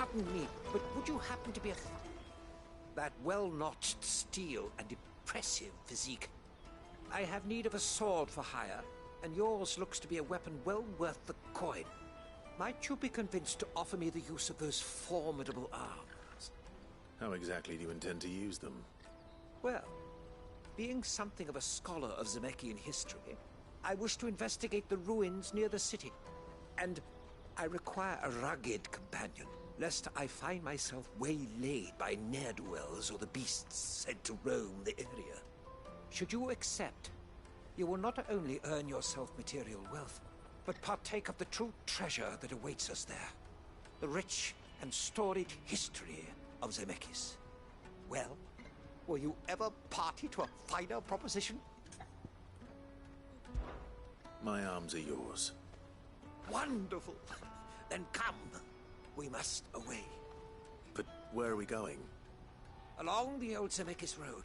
pardon me, but would you happen to be that well-notched steel and impressive physique? I have need of a sword for hire, and yours looks to be a weapon well worth the coin. Might you be convinced to offer me the use of those formidable arms? How exactly do you intend to use them? Well, being something of a scholar of Zemeckis history, I wish to investigate the ruins near the city, and I require a rugged companion, lest I find myself waylaid by ne'er-do-wells or the beasts said to roam the area. Should you accept, you will not only earn yourself material wealth, but partake of the true treasure that awaits us there. The rich and storied history of Zemeckis. Well, were you ever party to a finer proposition? My arms are yours. Wonderful! Then come. We must away. But where are we going? Along the old Zemeckis Road,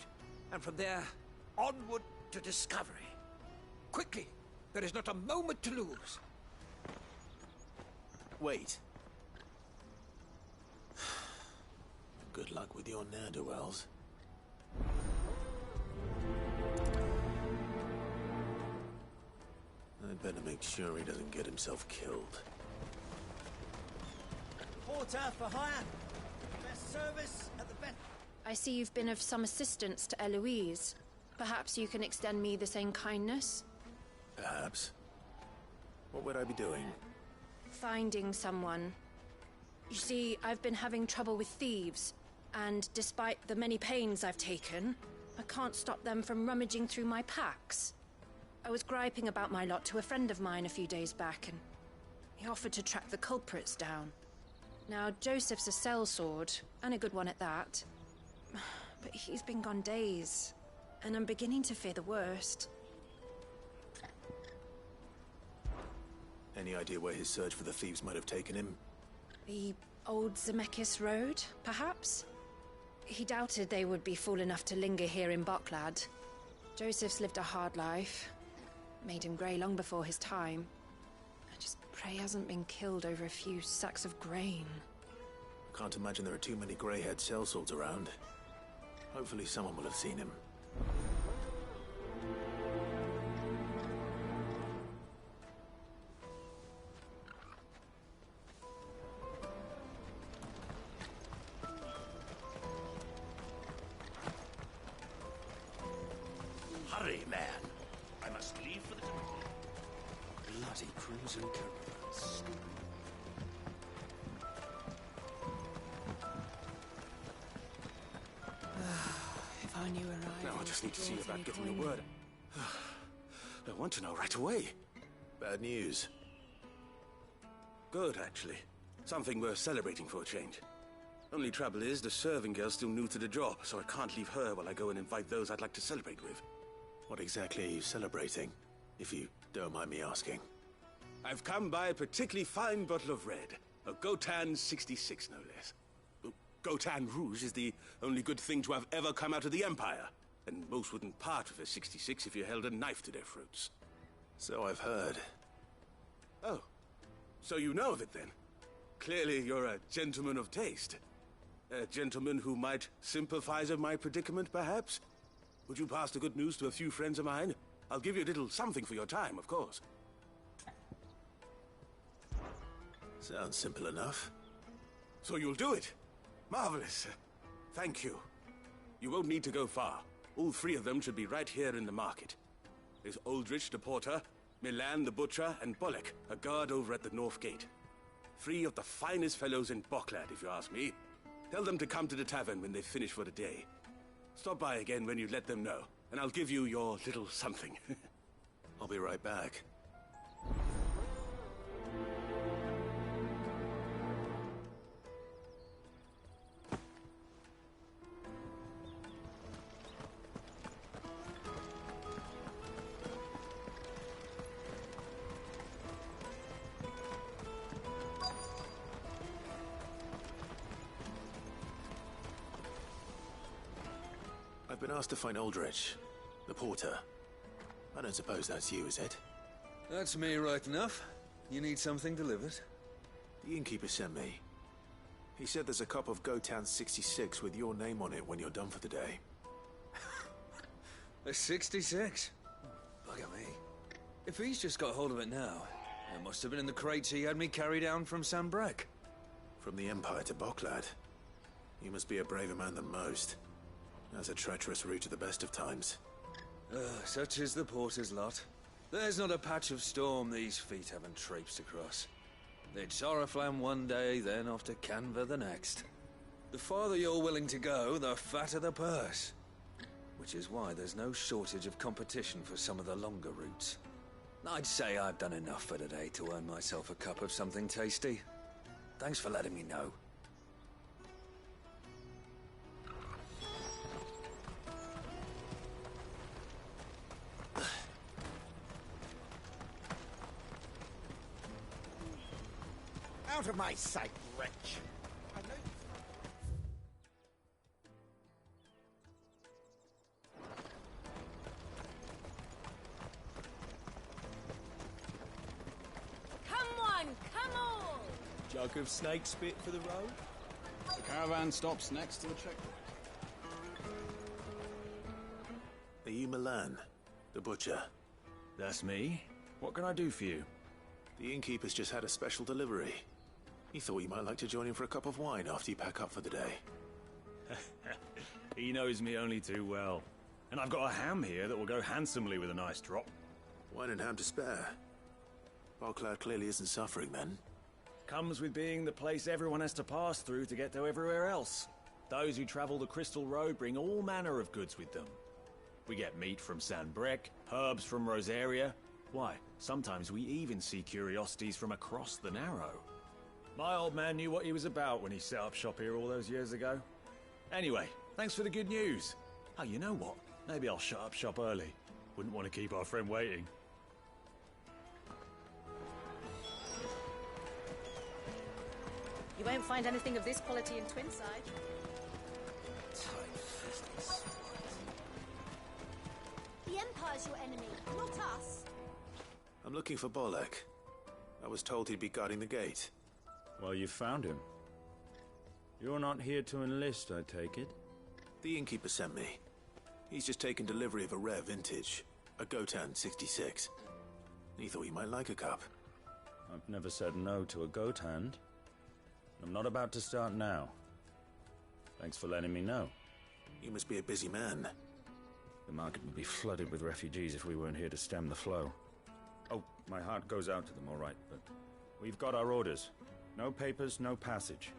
and from there, onward to discovery. Quickly! There is not a moment to lose. Wait. Good luck with your ne'er-do-wells. I'd better make sure he doesn't get himself killed. Porter for hire. Best service at the best. I see you've been of some assistance to Eloise. Perhaps you can extend me the same kindness? Perhaps. What would I be doing? Finding someone. You see, I've been having trouble with thieves, and despite the many pains I've taken, I can't stop them from rummaging through my packs. I was griping about my lot to a friend of mine a few days back, and he offered to track the culprits down. Now, Joseph's a sellsword, and a good one at that. But he's been gone days, and I'm beginning to fear the worst. Any idea where his search for the thieves might have taken him? The old Zemeckis Road, perhaps? He doubted they would be fool enough to linger here in Boklad. Joseph's lived a hard life. Made him grey long before his time. I just pray he hasn't been killed over a few sacks of grain. Can't imagine there are too many grey-haired sellswords around. Hopefully someone will have seen him. Hurry, man. I must leave for the bloody cruise and caravans. If I knew arriving... Now I just need to see about getting the word. I want to know right away. Bad news. Good, actually. Something worth celebrating for a change. Only trouble is, the serving girl's still new to the job, so I can't leave her while I go and invite those I'd like to celebrate with. What exactly are you celebrating, if you don't mind me asking? I've come by a particularly fine bottle of red. A Gotan 66, no less. Gotan Rouge is the only good thing to have ever come out of the Empire. And most wouldn't part with a 66 if you held a knife to their throats. So I've heard. Oh. So you know of it, then? Clearly you're a gentleman of taste. A gentleman who might sympathize with my predicament, perhaps? Would you pass the good news to a few friends of mine? I'll give you a little something for your time, of course. Sounds simple enough. So you'll do it? Marvelous. Thank you. You won't need to go far. All three of them should be right here in the market. There's Aldrich the porter, Milan the butcher, and Bolek, a guard over at the north gate. Three of the finest fellows in Boklad, if you ask me. Tell them to come to the tavern when they've finished for the day. Stop by again when you let them know, and I'll give you your little something. I'll be right back. I've been asked to find Aldrich, the porter. I don't suppose that's you, is it? That's me right enough. You need something delivered? The innkeeper sent me. He said there's a cup of Gotan 66 with your name on it when you're done for the day. A 66? Bugger me. If he's just got hold of it now, it must have been in the crates he had me carry down from Sanbreque. From the Empire to Boklad. You must be a braver man than most. That's a treacherous route to the best of times. Such is the porter's lot. There's not a patch of storm these feet haven't traipsed across. It's Oriflamme one day, then off to Canva the next. The farther you're willing to go, the fatter the purse. Which is why there's no shortage of competition for some of the longer routes. I'd say I've done enough for today to earn myself a cup of something tasty. Thanks for letting me know. Out of my sight, wretch! I know you. Come on, come on! Jug of snake spit for the road? The caravan stops next to the checkpoint. Are you Milan, the butcher? That's me. What can I do for you? The innkeeper's just had a special delivery. He thought you might like to join him for a cup of wine after you pack up for the day. He knows me only too well. And I've got a ham here that will go handsomely with a nice drop. Wine and ham to spare. Boklad clearly isn't suffering then. Comes with being the place everyone has to pass through to get to everywhere else. Those who travel the Crystal Road bring all manner of goods with them. We get meat from Sanbreque, herbs from Rosaria. Why, sometimes we even see curiosities from across the Narrow. My old man knew what he was about when he set up shop here all those years ago. Anyway, thanks for the good news. Oh, you know what? Maybe I'll shut up shop early. Wouldn't want to keep our friend waiting. You won't find anything of this quality in Twinside. The Empire's your enemy, not us. I'm looking for Bolek. I was told he'd be guarding the gate. Well, you found him. You're not here to enlist, I take it? The innkeeper sent me. He's just taken delivery of a rare vintage, a Gotan 66. He thought you might like a cup. I've never said no to a goat hand. I'm not about to start now. Thanks for letting me know. You must be a busy man. The market would be flooded with refugees if we weren't here to stem the flow. Oh, my heart goes out to them, all right, but we've got our orders. No papers, no passage.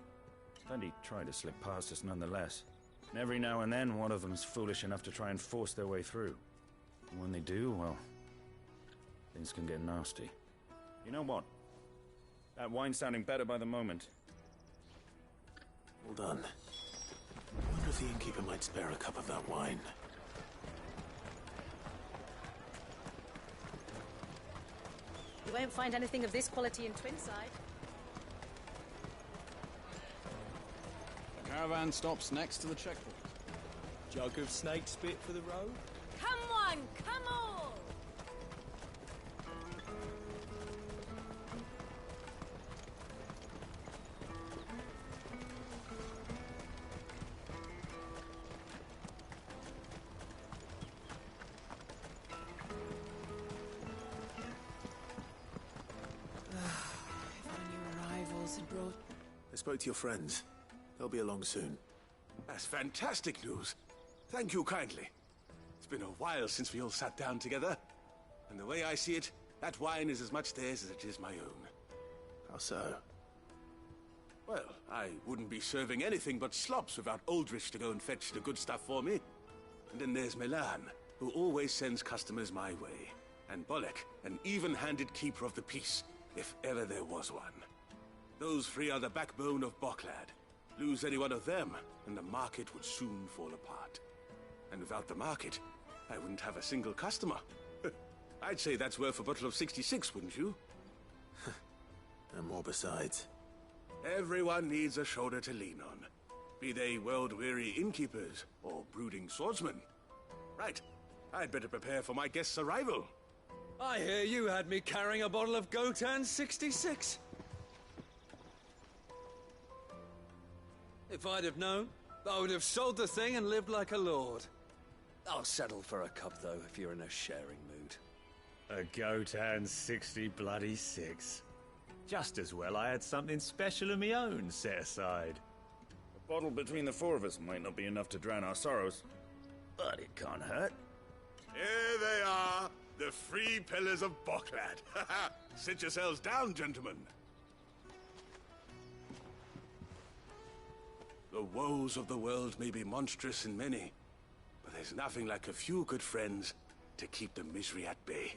Plenty try to slip past us nonetheless. And every now and then, one of them's foolish enough to try and force their way through. And when they do, well, things can get nasty. You know what? That wine's sounding better by the moment. Hold on. I wonder if the innkeeper might spare a cup of that wine. You won't find anything of this quality in Twinside. The caravan stops next to the checkpoint. Jug of snake spit for the road? Come on, come on! I spoke to your friends. They'll be along soon. That's fantastic news. Thank you kindly. It's been a while since we all sat down together. And the way I see it, that wine is as much theirs as it is my own. How so? Well, I wouldn't be serving anything but slops without Aldrich to go and fetch the good stuff for me. And then there's Milan, who always sends customers my way. And Bolek, an even-handed keeper of the peace, if ever there was one. Those three are the backbone of Boklad. Lose any one of them, and the market would soon fall apart. And without the market, I wouldn't have a single customer. I'd say that's worth a bottle of 66, wouldn't you? And more besides. Everyone needs a shoulder to lean on. Be they world-weary innkeepers or brooding swordsmen. Right, I'd better prepare for my guest's arrival. I hear you had me carrying a bottle of Gotan 66. If I'd have known, I would have sold the thing and lived like a lord. I'll settle for a cup, though, if you're in a sharing mood. A Gotan 60 bloody 6. Just as well I had something special of my own set aside. A bottle between the four of us might not be enough to drown our sorrows, but it can't hurt. Here they are, the free pillars of Boklad. Sit yourselves down, gentlemen. The woes of the world may be monstrous and many, but there's nothing like a few good friends to keep the misery at bay.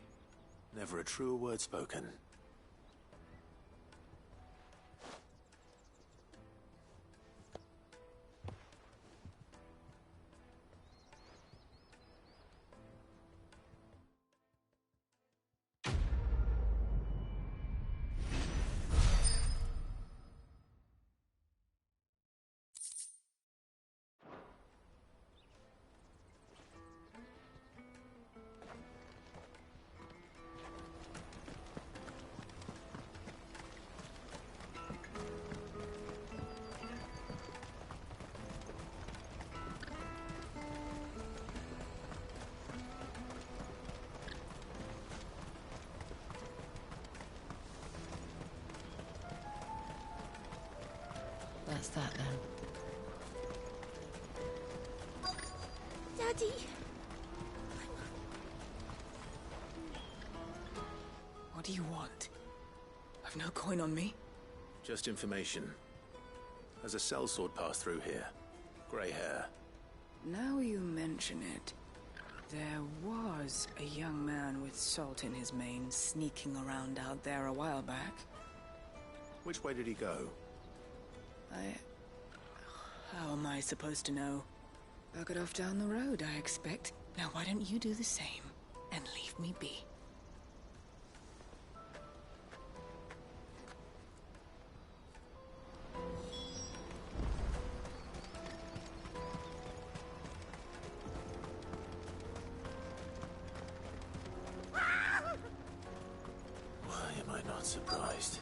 Never a truer word spoken. That's that then. Daddy! What do you want? I've no coin on me. Just information. Has a sellsword passed through here? Grey hair. Now you mention it, there was a young man with salt in his mane sneaking around out there a while back. Which way did he go? How am I supposed to know? Buggered off down the road, I expect. Now why don't you do the same and leave me be? Why am I not surprised?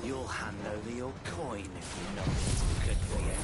You'll hand over your coin if you know it's good for you.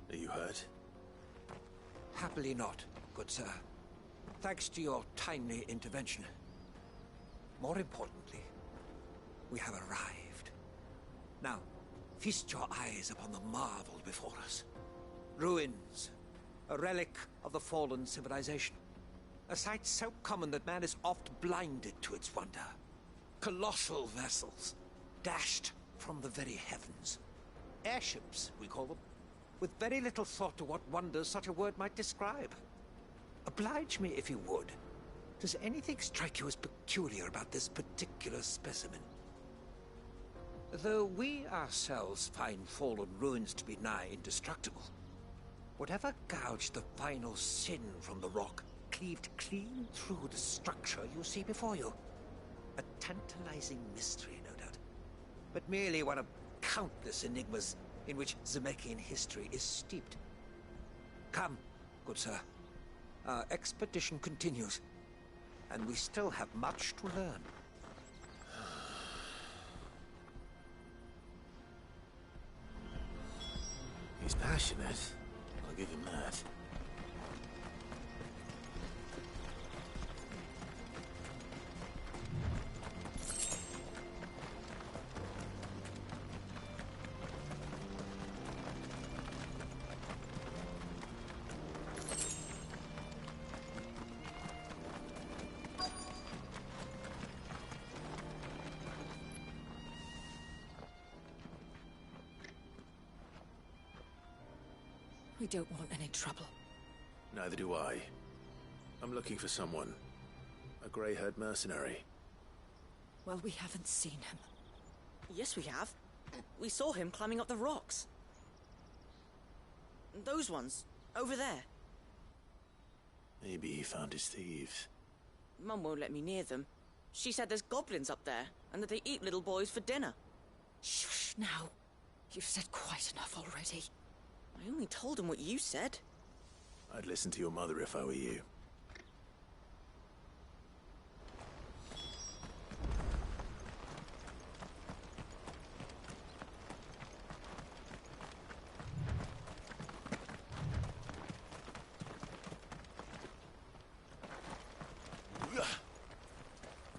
Are you hurt? Happily not, good sir. Thanks to your timely intervention. More importantly, we have arrived. Now, feast your eyes upon the marvel before us. Ruins, a relic of the fallen civilization. A sight so common that man is oft blinded to its wonder. Colossal vessels, dashed from the very heavens. Airships, we call them, with very little thought to what wonders such a word might describe. Oblige me if you would. Does anything strike you as peculiar about this particular specimen? Though we ourselves find fallen ruins to be nigh indestructible, whatever gouged the final sin from the rock cleaved clean through the structure you see before you. A tantalizing mystery, no doubt, but merely one of countless enigmas in which Zemeckis history is steeped. Come, good sir. Our expedition continues, and we still have much to learn. He's passionate. I'll give him that. We don't want any trouble. Neither do I. I'm looking for someone. A grey-haired mercenary. Well, we haven't seen him. Yes, we have. We saw him climbing up the rocks. Those ones, over there. Maybe he found his thieves. Mum won't let me near them. She said there's goblins up there, and that they eat little boys for dinner. Shush, now. You've said quite enough already. I only told him what you said. I'd listen to your mother if I were you.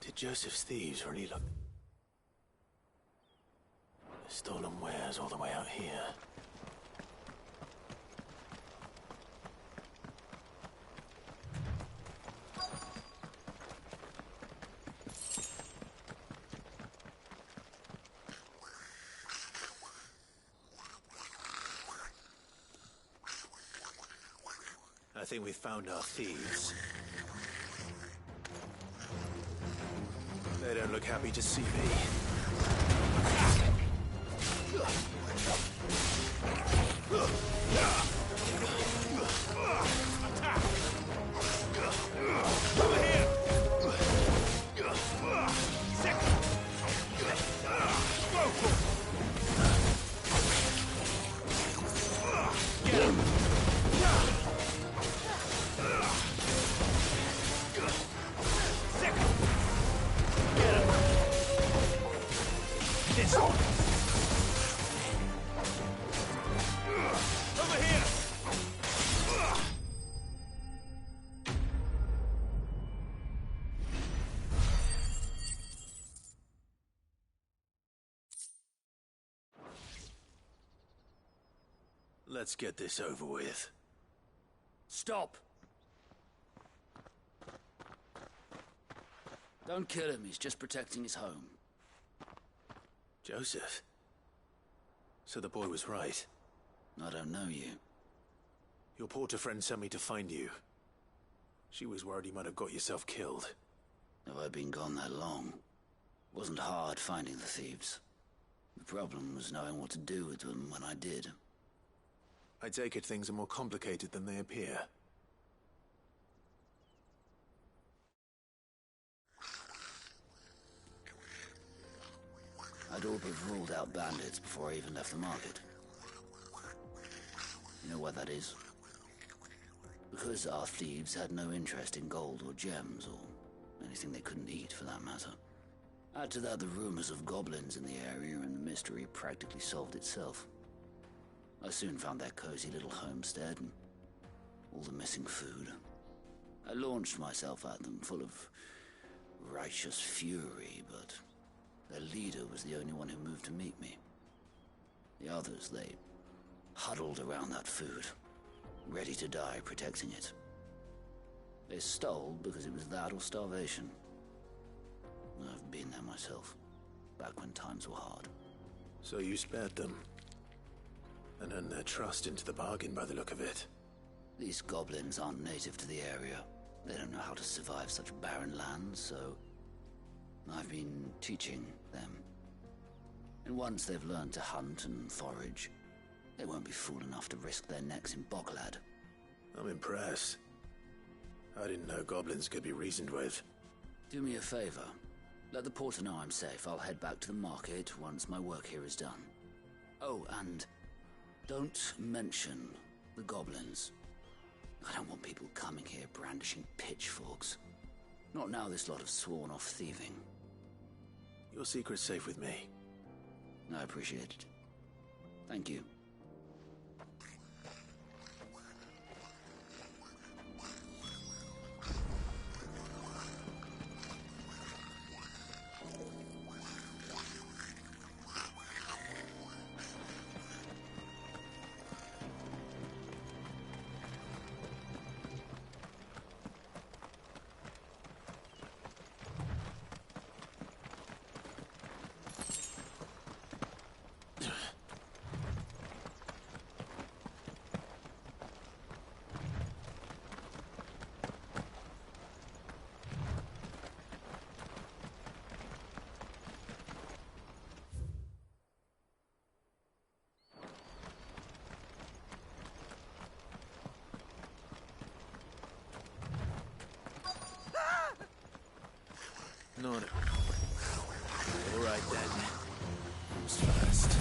Did Joseph's thieves really look... Stolen wares all the way out here. I think we've found our thieves. They don't look happy to see me. Let's get this over with. Stop! Don't kill him, he's just protecting his home. Joseph? So the boy was right. I don't know you. Your porter friend sent me to find you. She was worried you might have got yourself killed. Have I been gone that long? Wasn't hard finding the thieves. The problem was knowing what to do with them when I did. I take it things are more complicated than they appear. I'd all but ruled out bandits before I even left the market. You know why that is? Because our thieves had no interest in gold or gems, or anything they couldn't eat for that matter. Add to that the rumors of goblins in the area, and the mystery practically solved itself. I soon found their cozy little homestead and all the missing food. I launched myself at them, full of righteous fury, but their leader was the only one who moved to meet me. The others, they huddled around that food, ready to die protecting it. They stole because it was that or starvation. I've been there myself, back when times were hard. So you spared them? And earned their trust into the bargain by the look of it. These goblins aren't native to the area. They don't know how to survive such barren lands, so I've been teaching them. And once they've learned to hunt and forage, they won't be fool enough to risk their necks in Boglad. I'm impressed. I didn't know goblins could be reasoned with. Do me a favor. Let the porter know I'm safe. I'll head back to the market once my work here is done. Oh, and don't mention the goblins. I don't want people coming here brandishing pitchforks. Not now this lot have sworn off thieving. Your secret's safe with me. I appreciate it. Thank you. Then, who's first?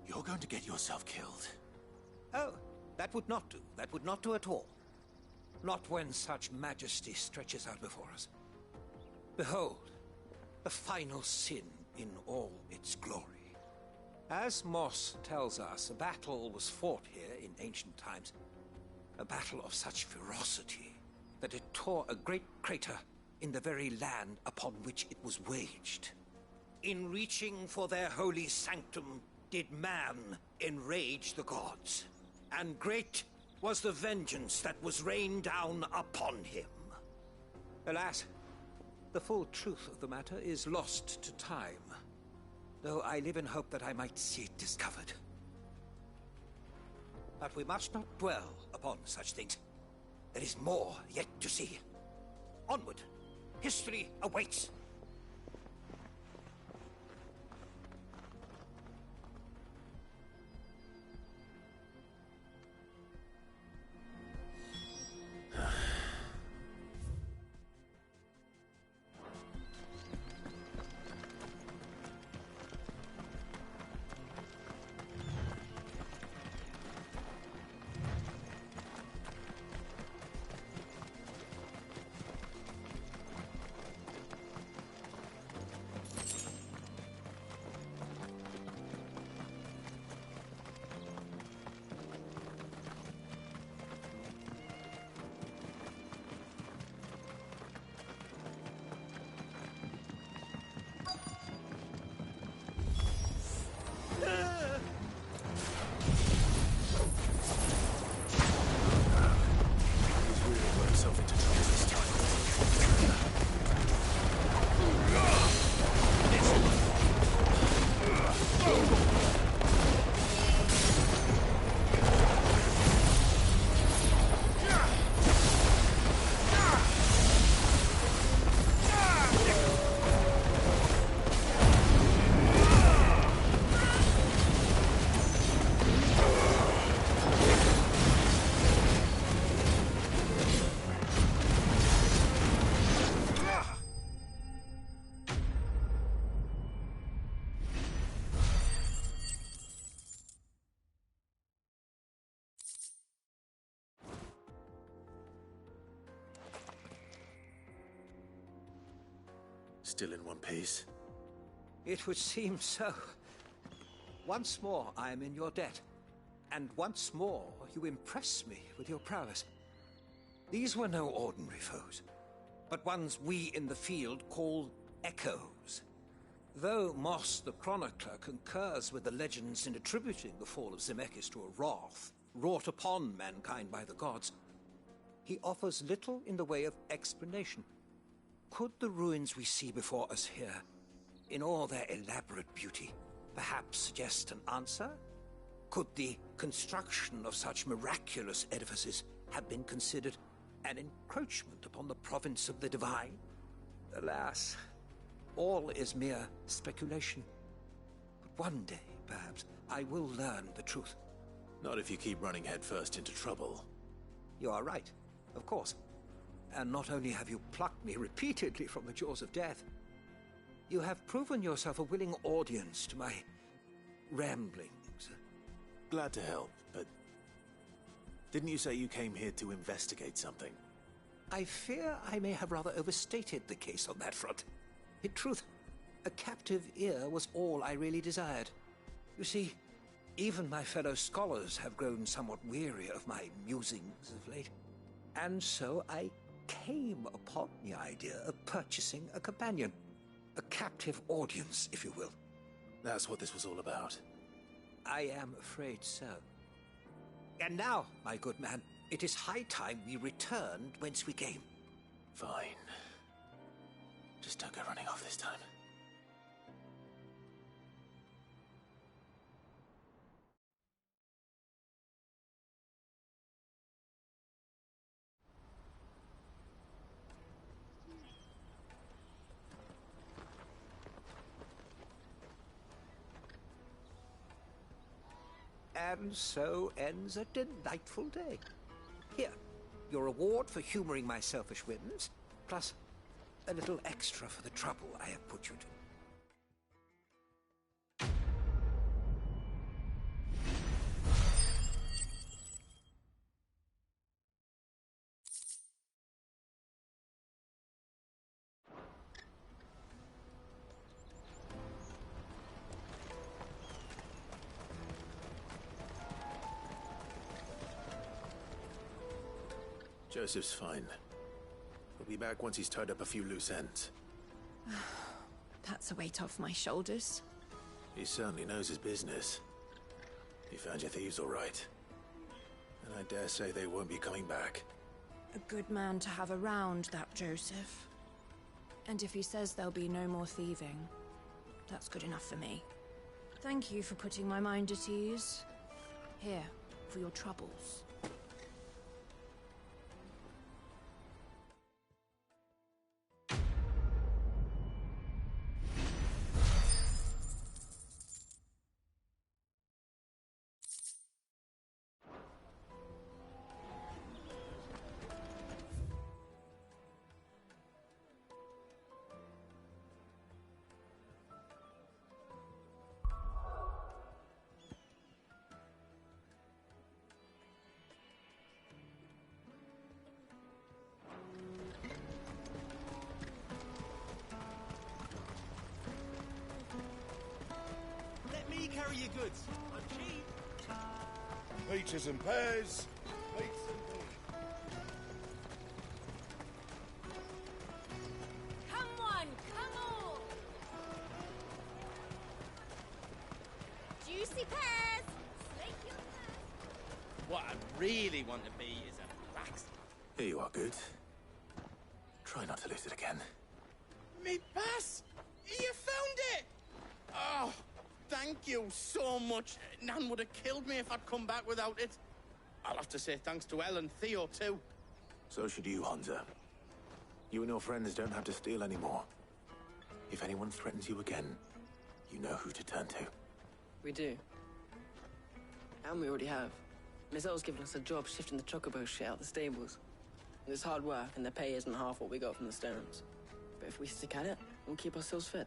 You're going to get yourself killed. Oh, that would not do. That would not do at all. Not when such majesty stretches out before us. Behold, the final sin in all its glory. As Moss tells us, a battle was fought here in ancient times. A battle of such ferocity that it tore a great crater in the very land upon which it was waged. In reaching for their holy sanctum, did man enrage the gods, and great was the vengeance that was rained down upon him. Alas, the full truth of the matter is lost to time, though I live in hope that I might see it discovered. But we must not dwell upon such things. There is more yet to see. Onward! History awaits! Still in one piece? It would seem so. Once more I am in your debt, and once more you impress me with your prowess. These were no ordinary foes, but ones we in the field call echoes. Though Moss the Chronicler concurs with the legends in attributing the fall of Zemeckis to a wrath wrought upon mankind by the gods, he offers little in the way of explanation. Could the ruins we see before us here, in all their elaborate beauty, perhaps suggest an answer? Could the construction of such miraculous edifices have been considered an encroachment upon the province of the divine? Alas, all is mere speculation. But one day, perhaps, I will learn the truth. Not if you keep running headfirst into trouble. You are right, of course. And not only have you plucked me repeatedly from the jaws of death, you have proven yourself a willing audience to my ramblings. Glad to help, but didn't you say you came here to investigate something? I fear I may have rather overstated the case on that front. In truth, a captive ear was all I really desired. You see, even my fellow scholars have grown somewhat weary of my musings of late. And so I came upon the idea of purchasing a companion. A captive audience, if you will. That's what this was all about. I am afraid so. And now, my good man, it is high time we returned whence we came. Fine. Just don't go running off this time. And so ends a delightful day. Here, your reward for humoring my selfish whims, plus a little extra for the trouble I have put you to. Joseph's fine. He'll be back once he's tied up a few loose ends. That's a weight off my shoulders. He certainly knows his business. He found your thieves all right. And I dare say they won't be coming back. A good man to have around, that Joseph. And if he says there'll be no more thieving, that's good enough for me. Thank you for putting my mind at ease. Here, for your troubles. Carry your goods. I'm cheap. Peaches and pears. Peaches and pears. Come on, come on. Juicy pears. Slake your thirst. What I really want to be is a blacksmith. Here you are, Good. Try not to lose it again. Me pass! You found it! Oh, thank you so much. Nan would have killed me if I'd come back without it. I'll have to say thanks to Elle and Theo, too. So should you, Hunter. You and your friends don't have to steal anymore. If anyone threatens you again, you know who to turn to. We do. And we already have. Miss L's given us a job shifting the chocobo shit out the stables. It's hard work, and the pay isn't half what we got from the Stones. But if we stick at it, we'll keep ourselves fit.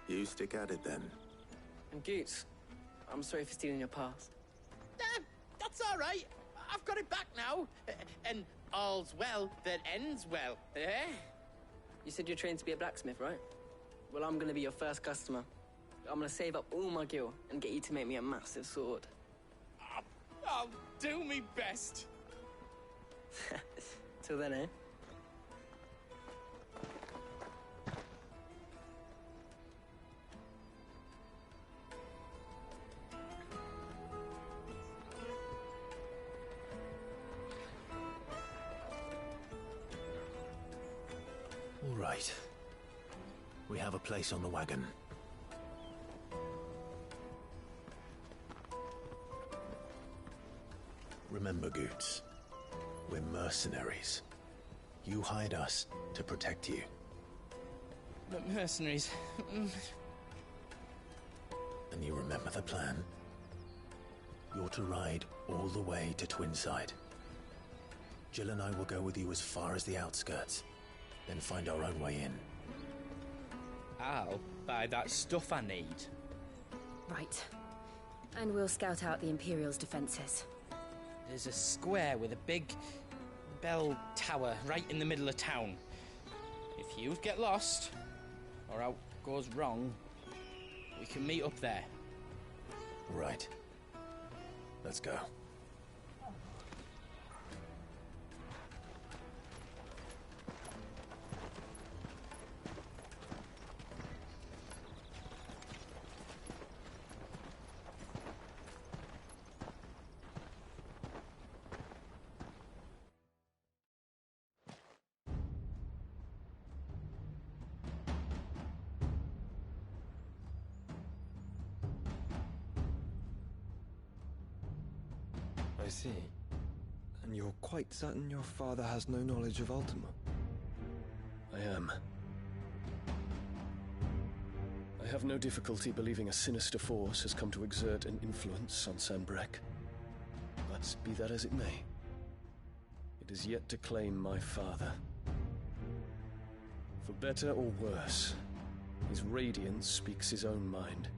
You stick at it, then. And Goots, I'm sorry for stealing your pass. That's all right. I've got it back now. And all's well that ends well, eh? You said you're trained to be a blacksmith, right? Well, I'm gonna be your first customer. I'm gonna save up all my gil and get you to make me a massive sword. I'll do me best. Till then, eh? All right. We have a place on the wagon. Remember, Goots, we're mercenaries. You hired us to protect you. But mercenaries... And you remember the plan? You're to ride all the way to Twinside. Jill and I will go with you as far as the outskirts, then find our own way in. I'll buy that stuff I need. Right. And we'll scout out the Imperial's defenses. There's a square with a big bell tower right in the middle of town. If you get lost, or out goes wrong, we can meet up there. Right. Let's go. I see. And you're quite certain your father has no knowledge of Ultima? I am. I have no difficulty believing a sinister force has come to exert an influence on Sanbreque. But be that as it may, it is yet to claim my father. For better or worse, his radiance speaks his own mind.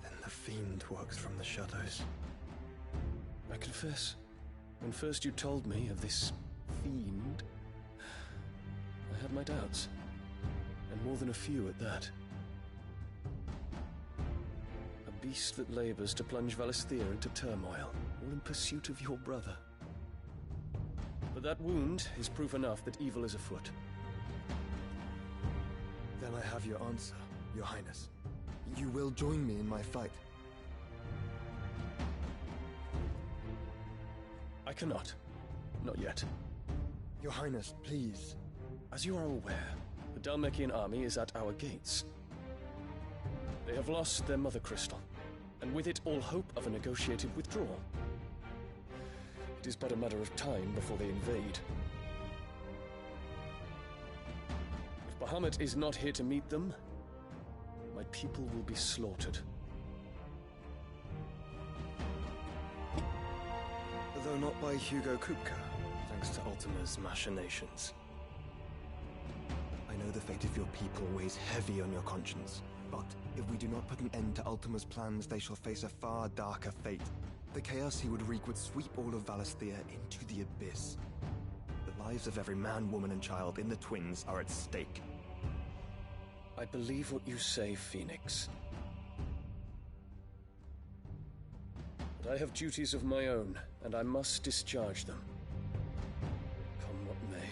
Then the fiend works from the shadows. I confess, when first you told me of this fiend, I had my doubts. And more than a few at that. A beast that labors to plunge Valisthea into turmoil, all in pursuit of your brother. But that wound is proof enough that evil is afoot. Then I have your answer, Your Highness. You will join me in my fight. I cannot. Not yet. Your Highness, please. As you are aware, the Dhalmekian army is at our gates. They have lost their mother crystal, and with it all hope of a negotiated withdrawal. It is but a matter of time before they invade. If Bahamut is not here to meet them, my people will be slaughtered. Though not by Hugo Kupka, thanks to Ultima's machinations. I know the fate of your people weighs heavy on your conscience, but if we do not put an end to Ultima's plans, they shall face a far darker fate. The chaos he would wreak would sweep all of Valisthea into the abyss. The lives of every man, woman, and child in the Twins are at stake. I believe what you say, Phoenix. But I have duties of my own, and I must discharge them. Come what may.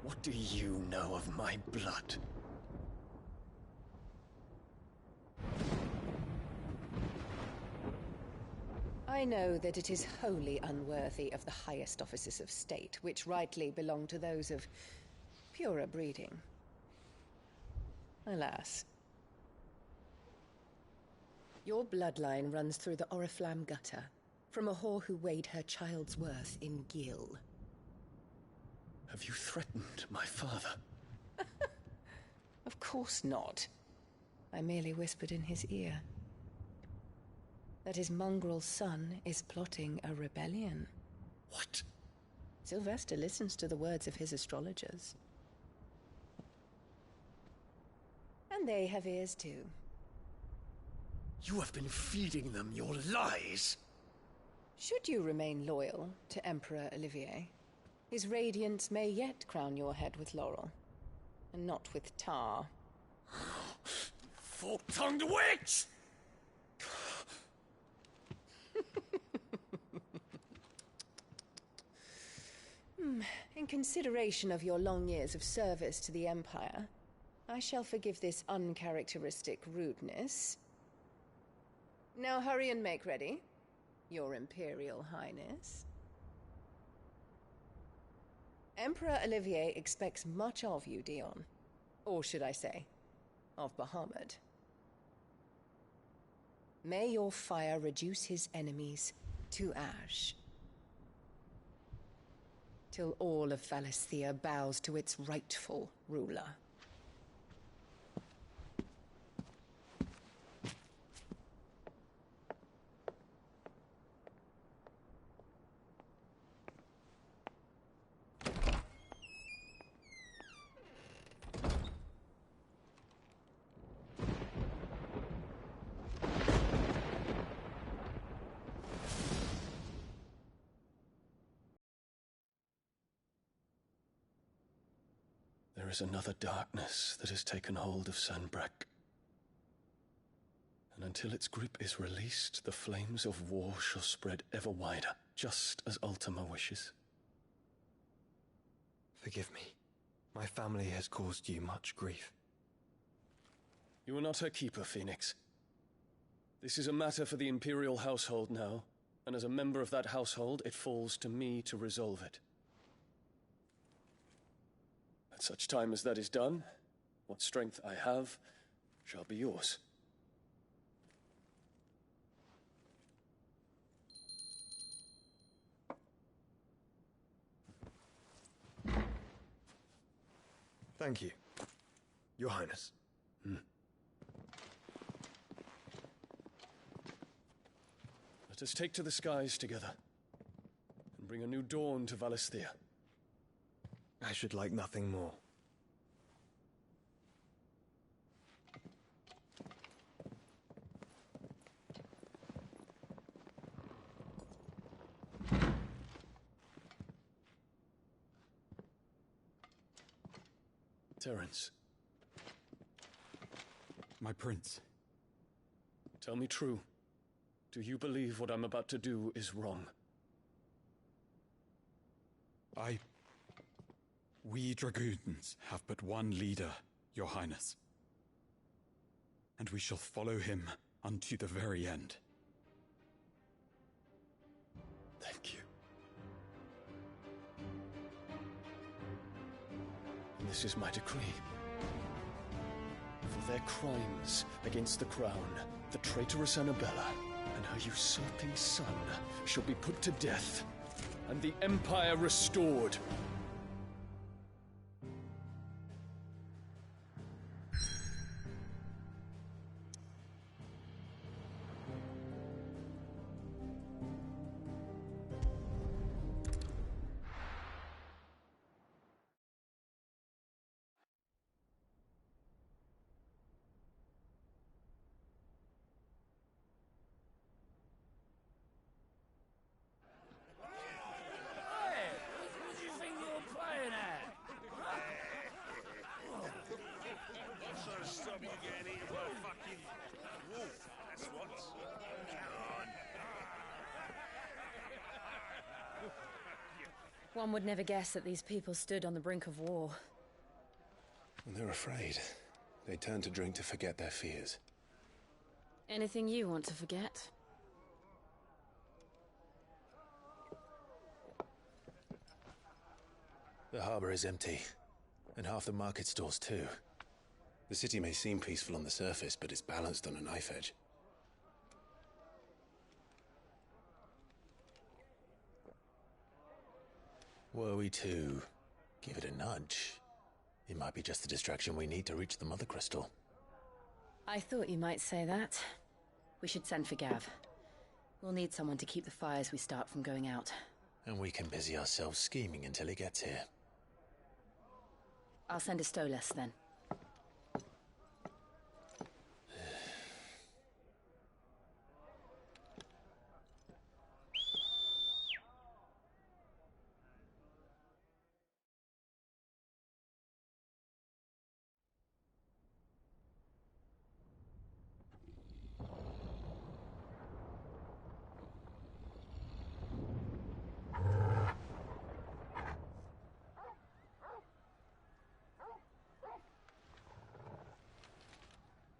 What do you know of my blood? I know that it is wholly unworthy of the highest offices of state, which rightly belong to those of purer breeding. Alas. Your bloodline runs through the Oriflamme gutter, from a whore who weighed her child's worth in Gil. Have you threatened my father? Of course not. I merely whispered in his ear that his mongrel son is plotting a rebellion. What? Sylvester listens to the words of his astrologers. And they have ears too. You have been feeding them your lies! Should you remain loyal to Emperor Olivier, his radiance may yet crown your head with laurel, and not with tar. Fork-tongued witch! In consideration of your long years of service to the Empire, I shall forgive this uncharacteristic rudeness. Now hurry and make ready, Your Imperial Highness. Emperor Olivier expects much of you, Dion. Or should I say, of Bahamut. May your fire reduce his enemies to ash, till all of Valisthea bows to its rightful ruler. There is another darkness that has taken hold of Sanbreque. And until its grip is released, the flames of war shall spread ever wider, just as Ultima wishes. Forgive me. My family has caused you much grief. You are not her keeper, Phoenix. This is a matter for the Imperial household now, and as a member of that household, it falls to me to resolve it. At such time as that is done, what strength I have shall be yours. Thank you, Your Highness. Let us take to the skies together, and bring a new dawn to Valisthea. I should like nothing more. Terence. My prince. Tell me true. Do you believe what I'm about to do is wrong? We dragoons have but one leader, Your Highness. And we shall follow him unto the very end. Thank you. And this is my decree. For their crimes against the crown, the traitorous Annabella and her usurping son shall be put to death, and the Empire restored. One would never guess that these people stood on the brink of war. And they're afraid. They turn to drink to forget their fears. Anything you want to forget? The harbor is empty, and half the market stalls too. The city may seem peaceful on the surface, but it's balanced on a knife edge. Were we to give it a nudge, it might be just the distraction we need to reach the Mother Crystal. I thought you might say that. We should send for Gav. We'll need someone to keep the fires we start from going out. And we can busy ourselves scheming until he gets here. I'll send a Stolas then.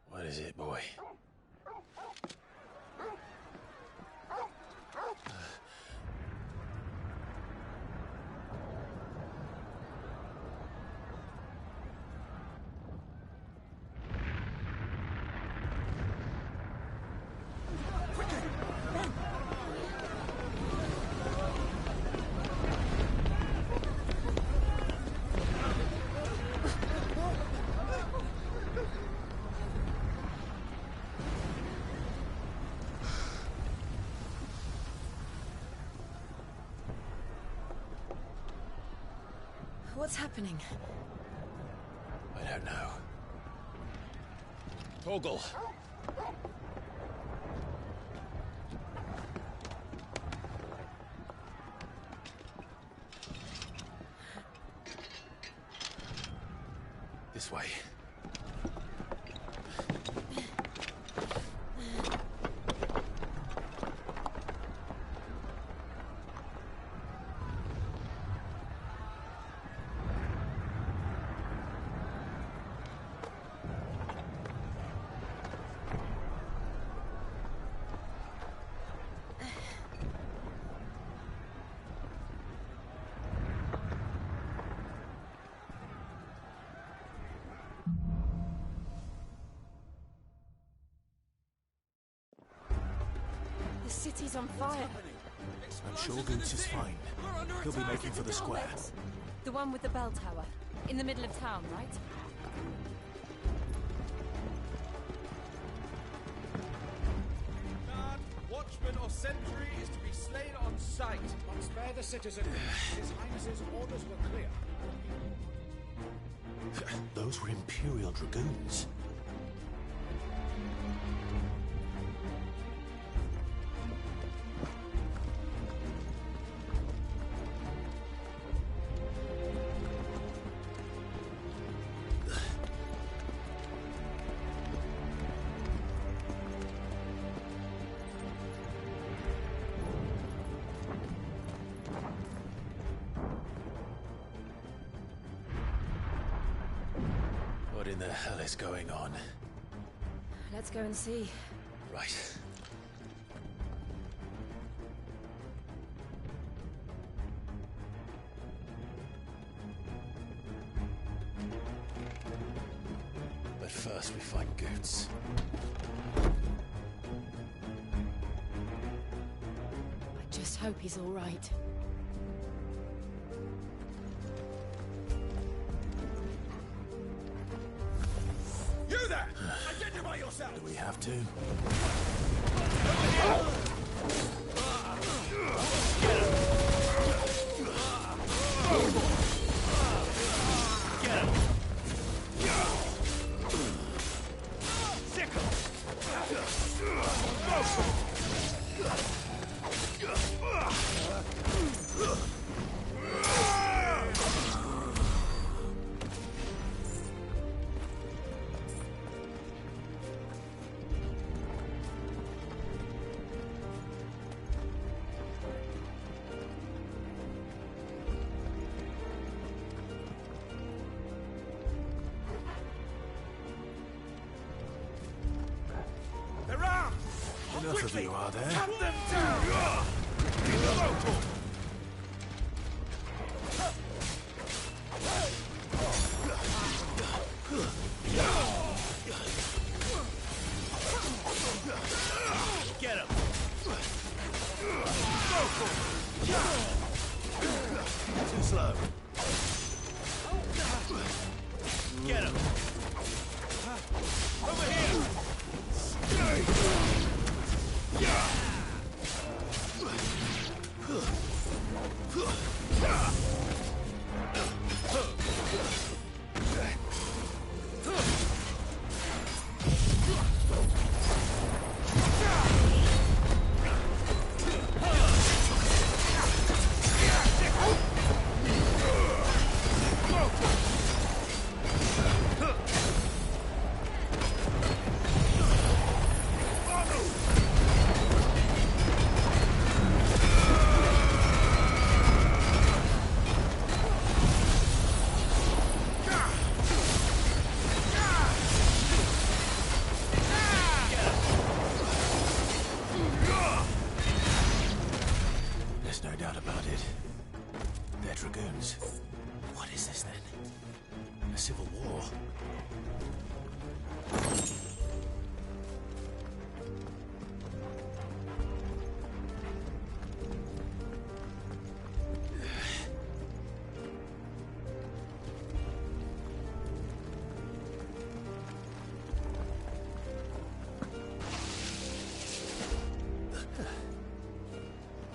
What is it, boy? What's happening? I don't know. Torgal! This way. The city's on fire. I'm sure Boots is fine. He'll be making for the square. The one with the bell tower. In the middle of town, right? Guard, watchman or sentry is to be slain on sight. But spare the citizen. His Highness's orders were clear. Those were Imperial Dragoons. What in the hell is going on? Let's go and see. Right. But first we find Goots. I just hope he's all right. You there! Identify yourself! Do we have to? They're armed! Enough of you, are there? Cut them down! Get him! Too slow. Get him! Over here! There's no doubt about it. They're Dragoons. What is this then? A civil war?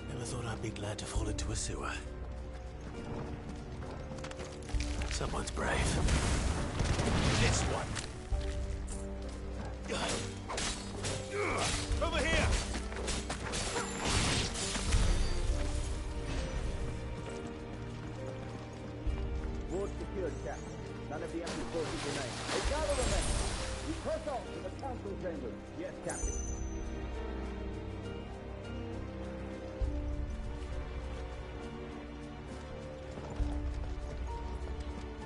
Never thought I'd be glad to fall into a sewer. Someone's brave. This one! Over here! Ward secured, Captain. None of the empty forces remain. Hey, gather the men! We press on to the council chambers. Yes, Captain.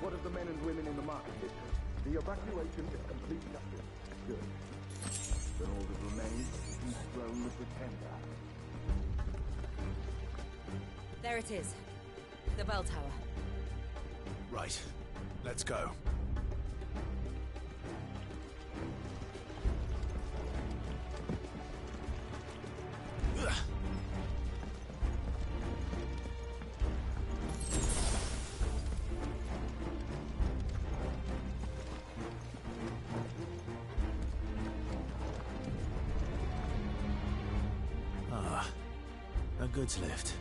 What of the men and women in the market district? The evacuation is complete, Captain. Good. Then all that remains is the throne of the Tender. There it is. The bell tower. Right. Let's go. goods lift.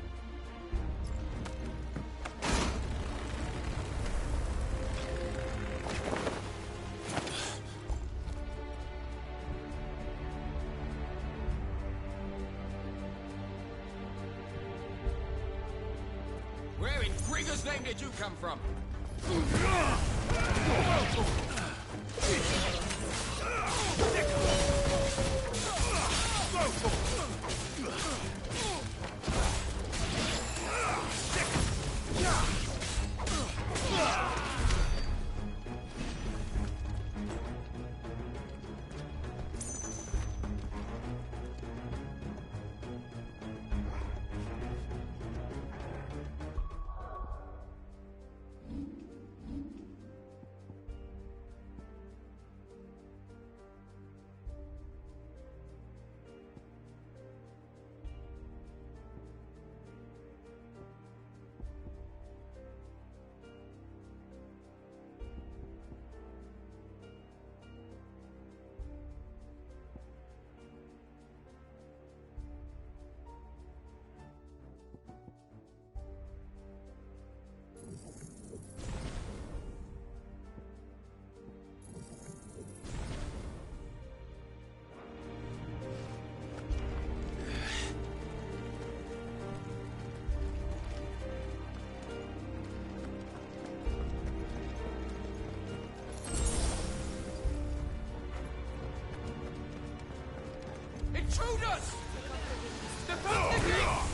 Where in Gringer's name did you come from? Intruders! Defend the gate!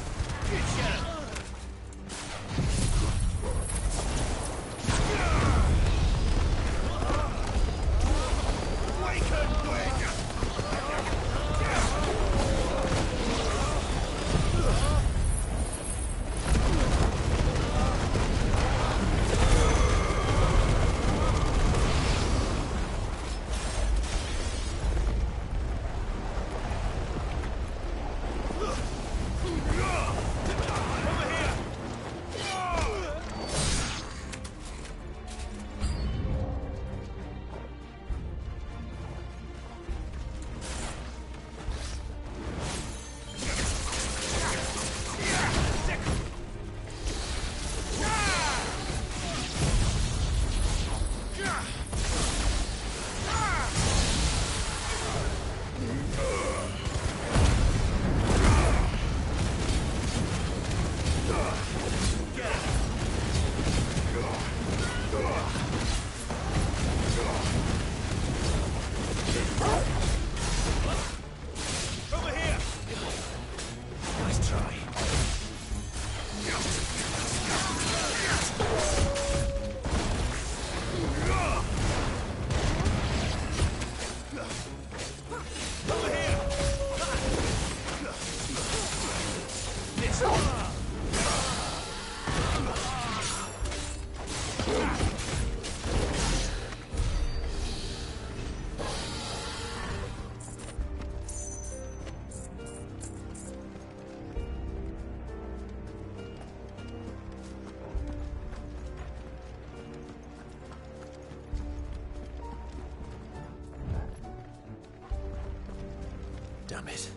Damn it.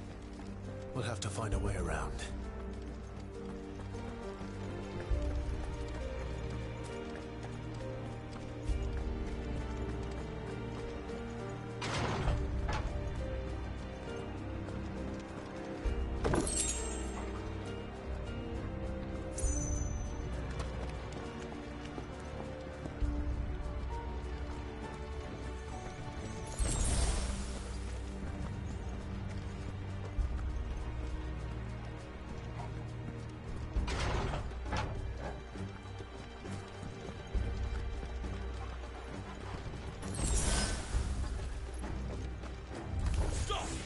We'll have to find a way around.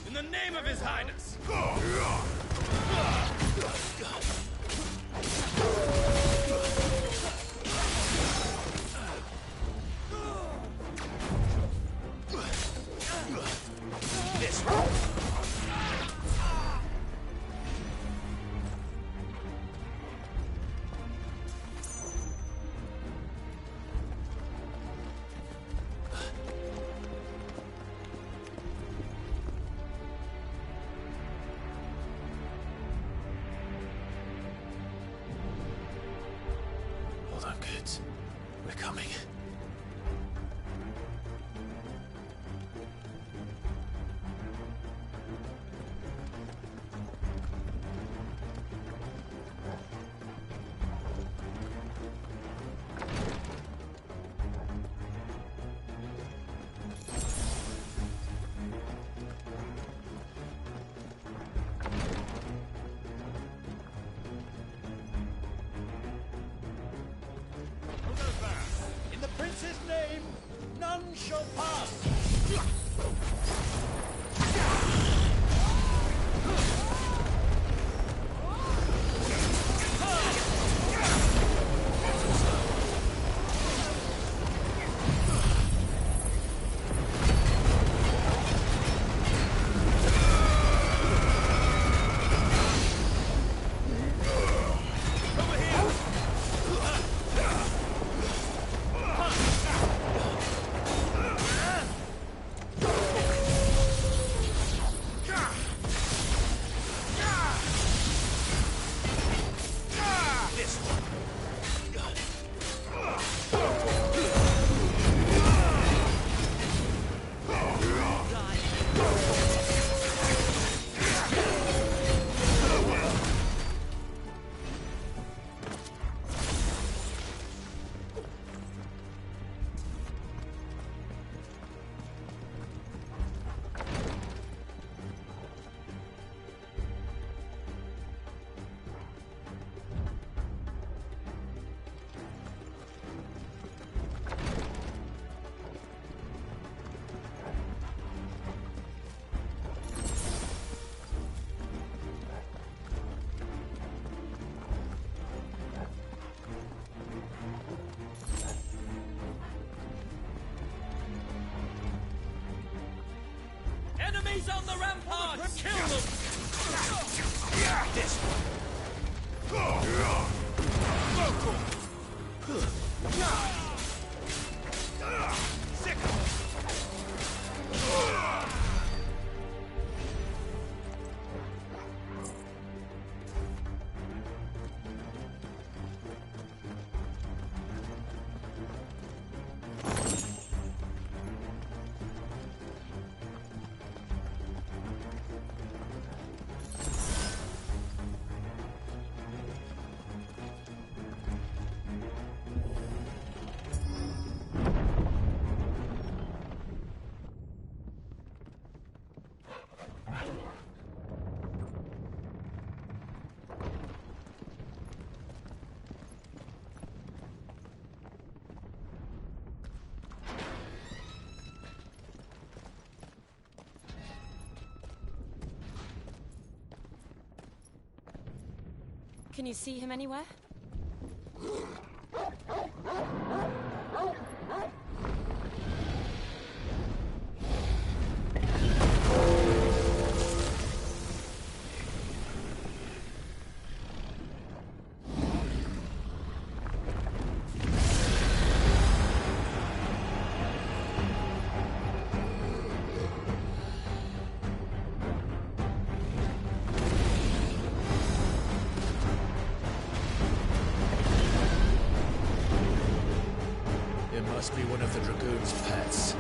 In the name of His Highness! This way! coming. In the prince's name, none shall pass. Enemies on the ramparts! Kill them! This Can you see him anywhere? Must be one of the Dragoon's pets.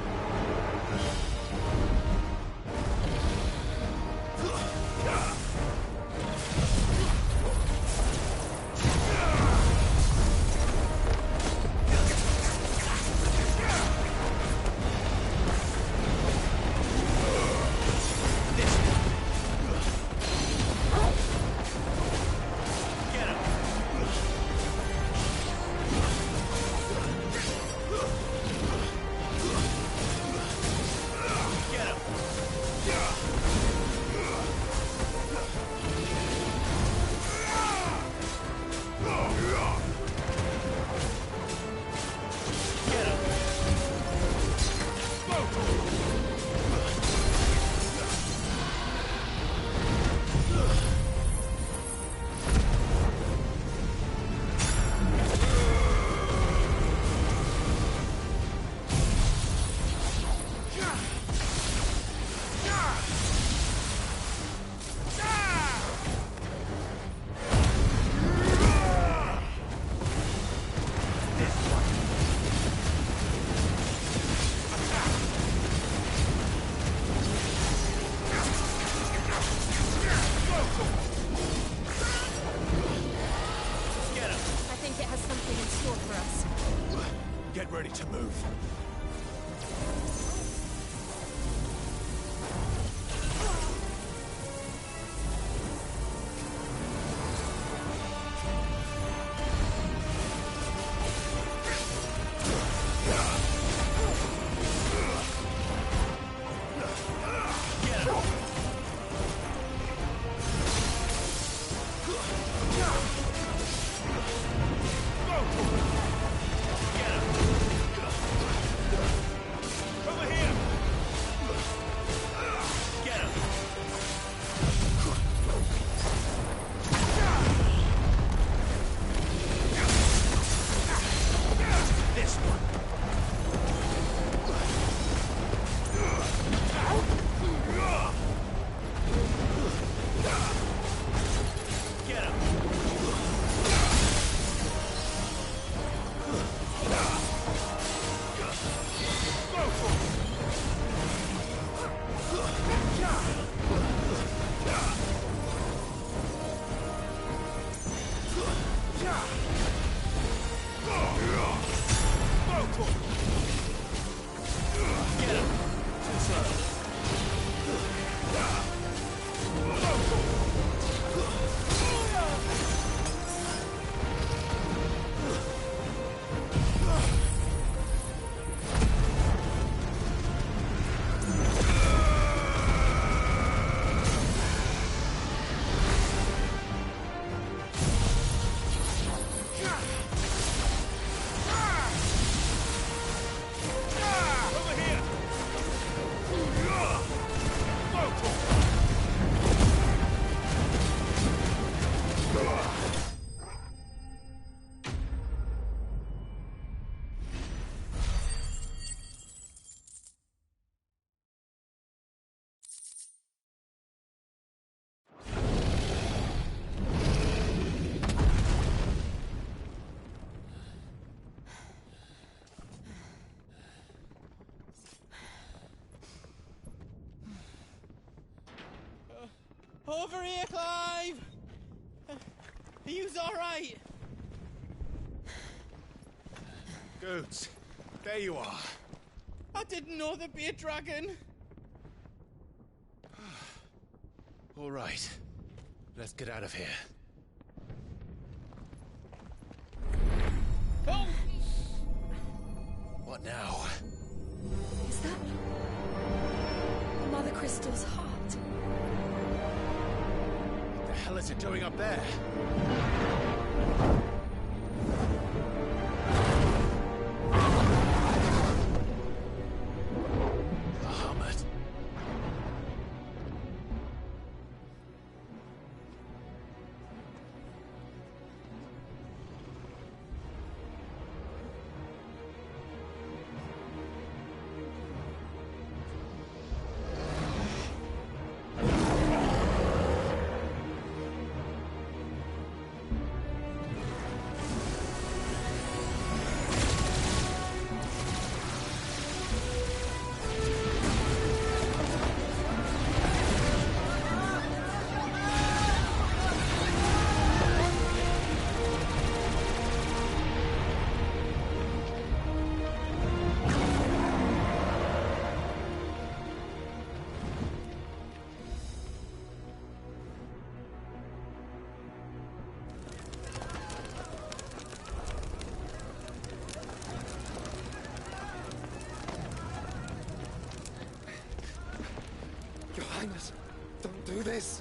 Get ready to move. Over here, Clive! Are yous alright? Goetz, there you are. I didn't know there'd be a dragon. All right. Let's get out of here. Oh! What now? Is that Mother Crystal's heart? What the hell is it doing up there? Bahamut. Your Highness, don't do this.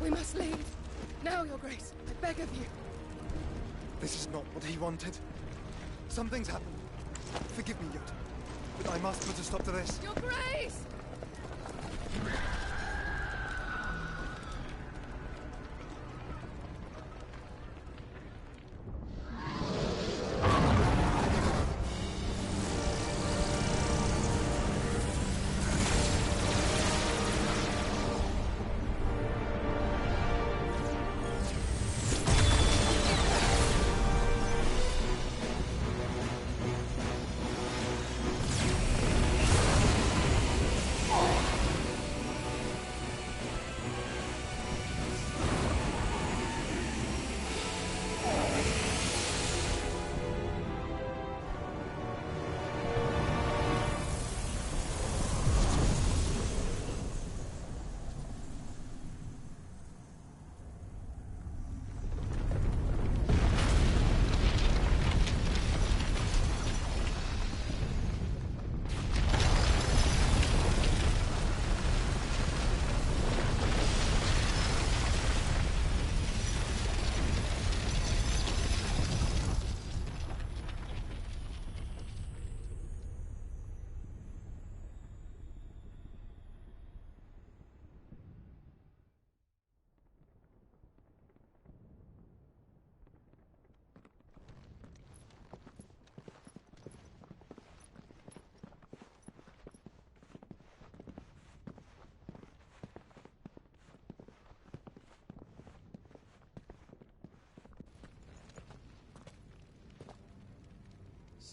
We must leave. Now, Your Grace. I beg of you. This is not what he wanted. Something's happened. Forgive me, Yod, but I must put a stop to this. Your Grace!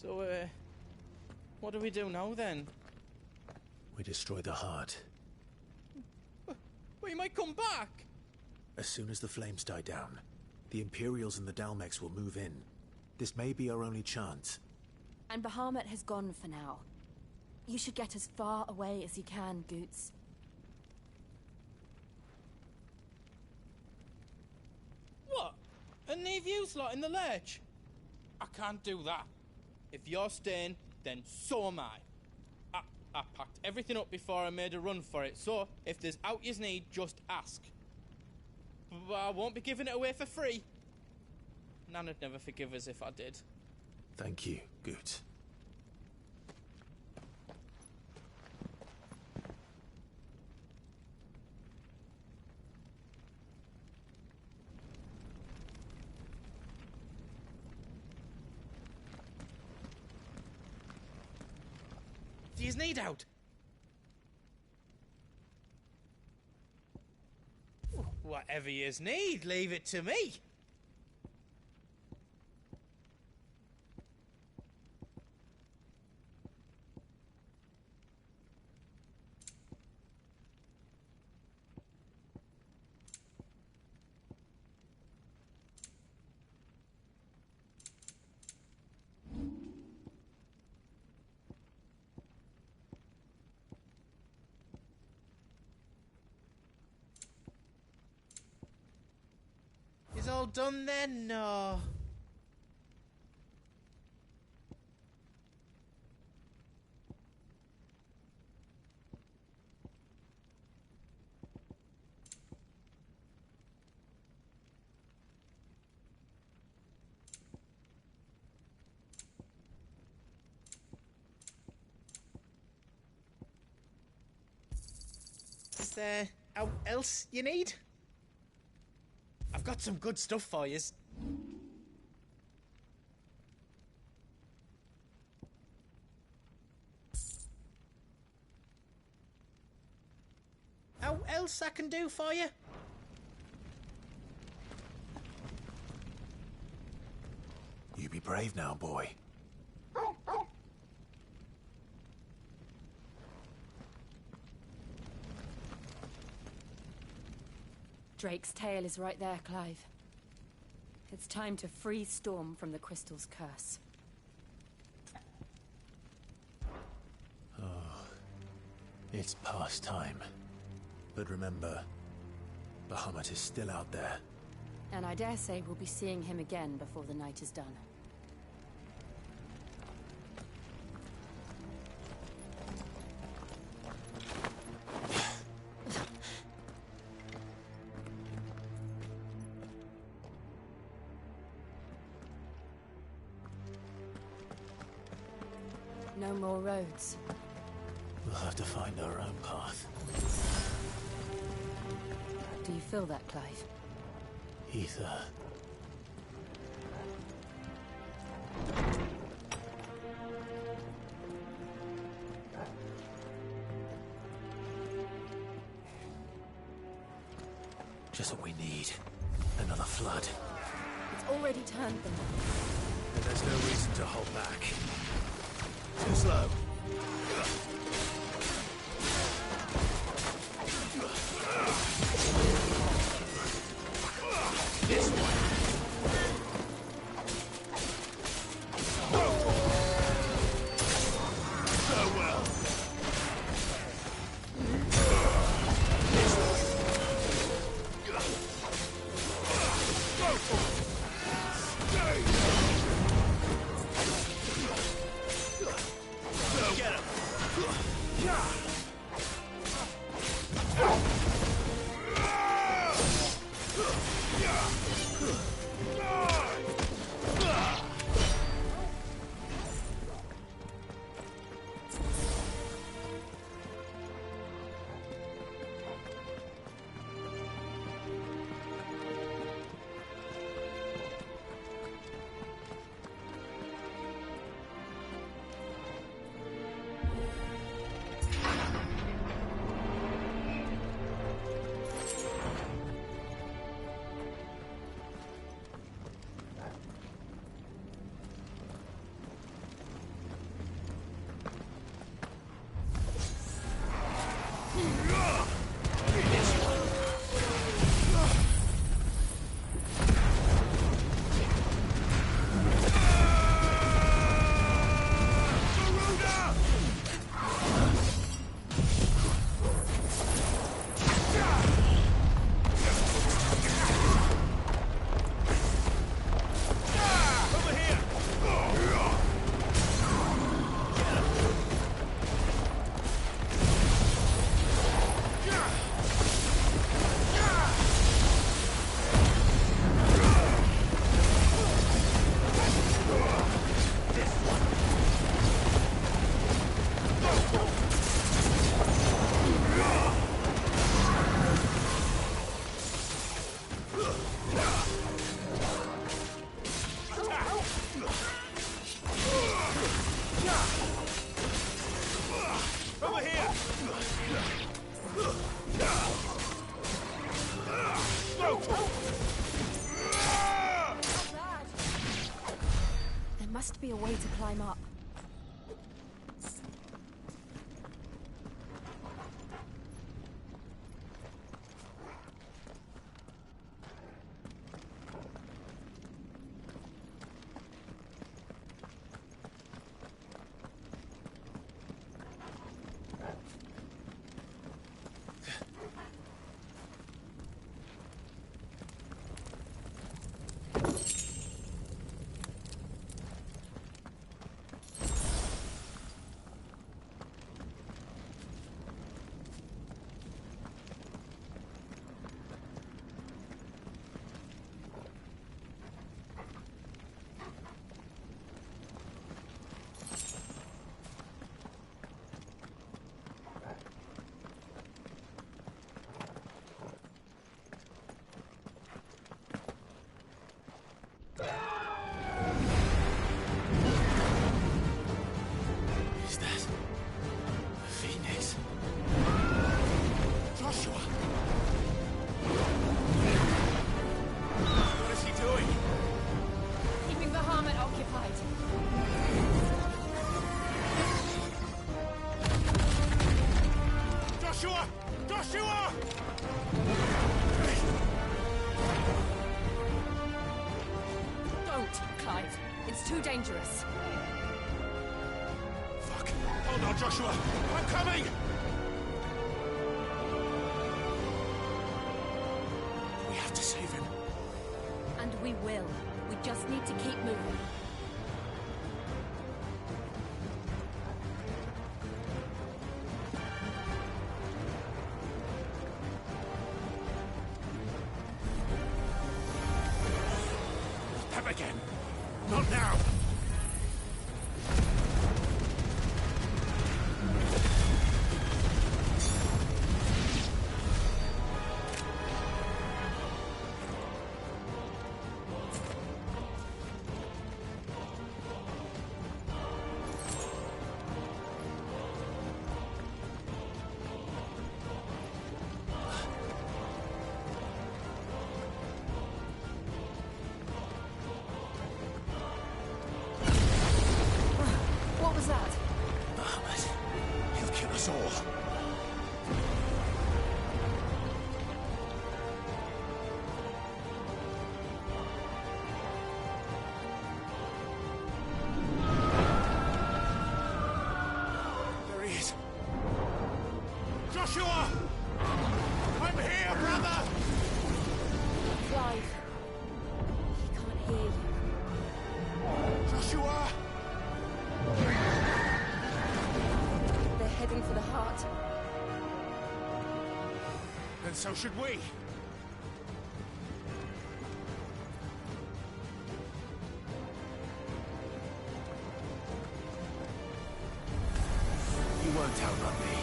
So, what do we do now, then? We destroy the heart. Well, he might come back! As soon as the flames die down, the Imperials and the Dalmex will move in. This may be our only chance. And Bahamut has gone for now. You should get as far away as you can, Goots. What? And leave you lot in the lurch? I can't do that. If you're staying, then so am I. I packed everything up before I made a run for it, so if there's out yous need, just ask. But I won't be giving it away for free. Nan'd never forgive us if I did. Thank you, Goot. Do yous need out? Whatever yous need, leave it to me. Is all done then? No. Is there out else you need? I've got some good stuff for yous. How else I can do for you? You be brave now, boy. Drake's tail is right there, Clive. It's time to free Storm from the Crystal's curse. Oh, it's past time. But remember, Bahamut is still out there. And I dare say we'll be seeing him again before the night is done. No more roads. We'll have to find our own path. Do you feel that, Clive? Ether. Just what we need. Another flood. It's already turned them. And there's no reason to hold back. Too slow. This way. Farewell. This way. Stay. Get him. must be a way to climb up. Is that a phoenix? Joshua! What is he doing? Keeping the Bahamut occupied. Joshua! Joshua! Don't, Clive. It's too dangerous. Fuck! Hold on, Joshua! I'm coming! We have to save him. And we will. We just need to keep moving. Them again! Not now! What was that? Bahamut. He'll kill us all. There he is. Joshua! I'm here, brother! Clive. He can't hear you. Joshua! They're heading for the heart. Then so should we. You won't outrun me.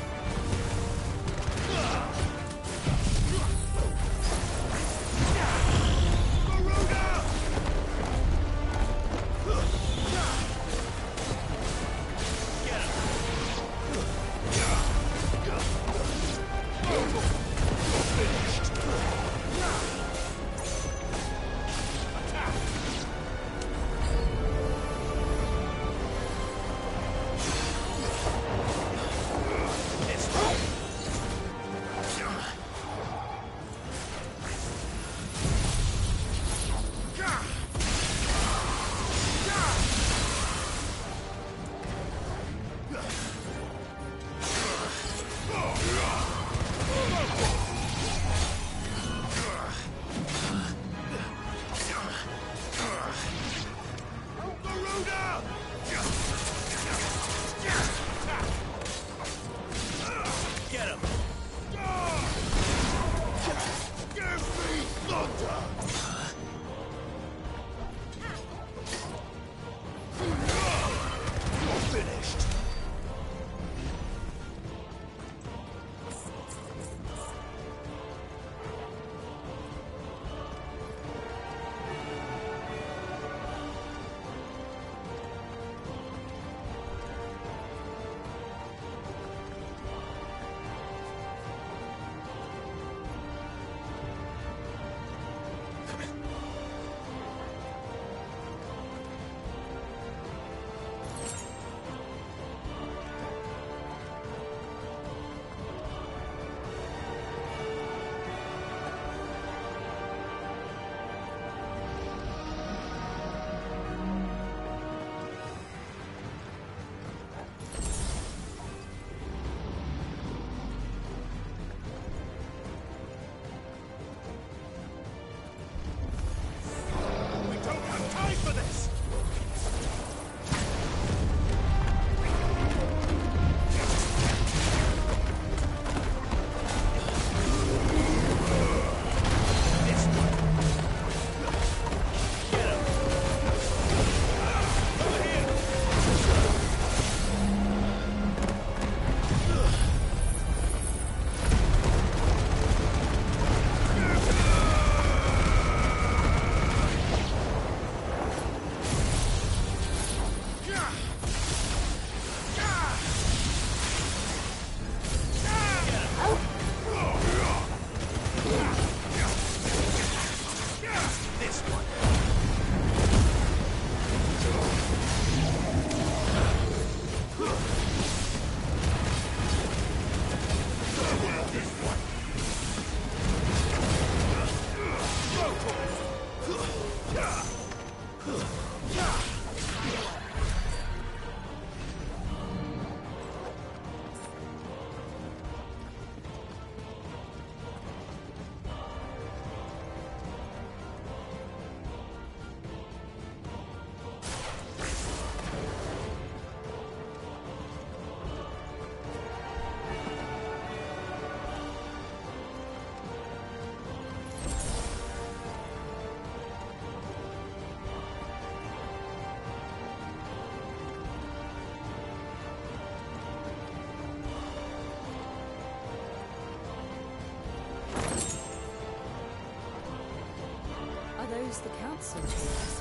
suppose the council chambers.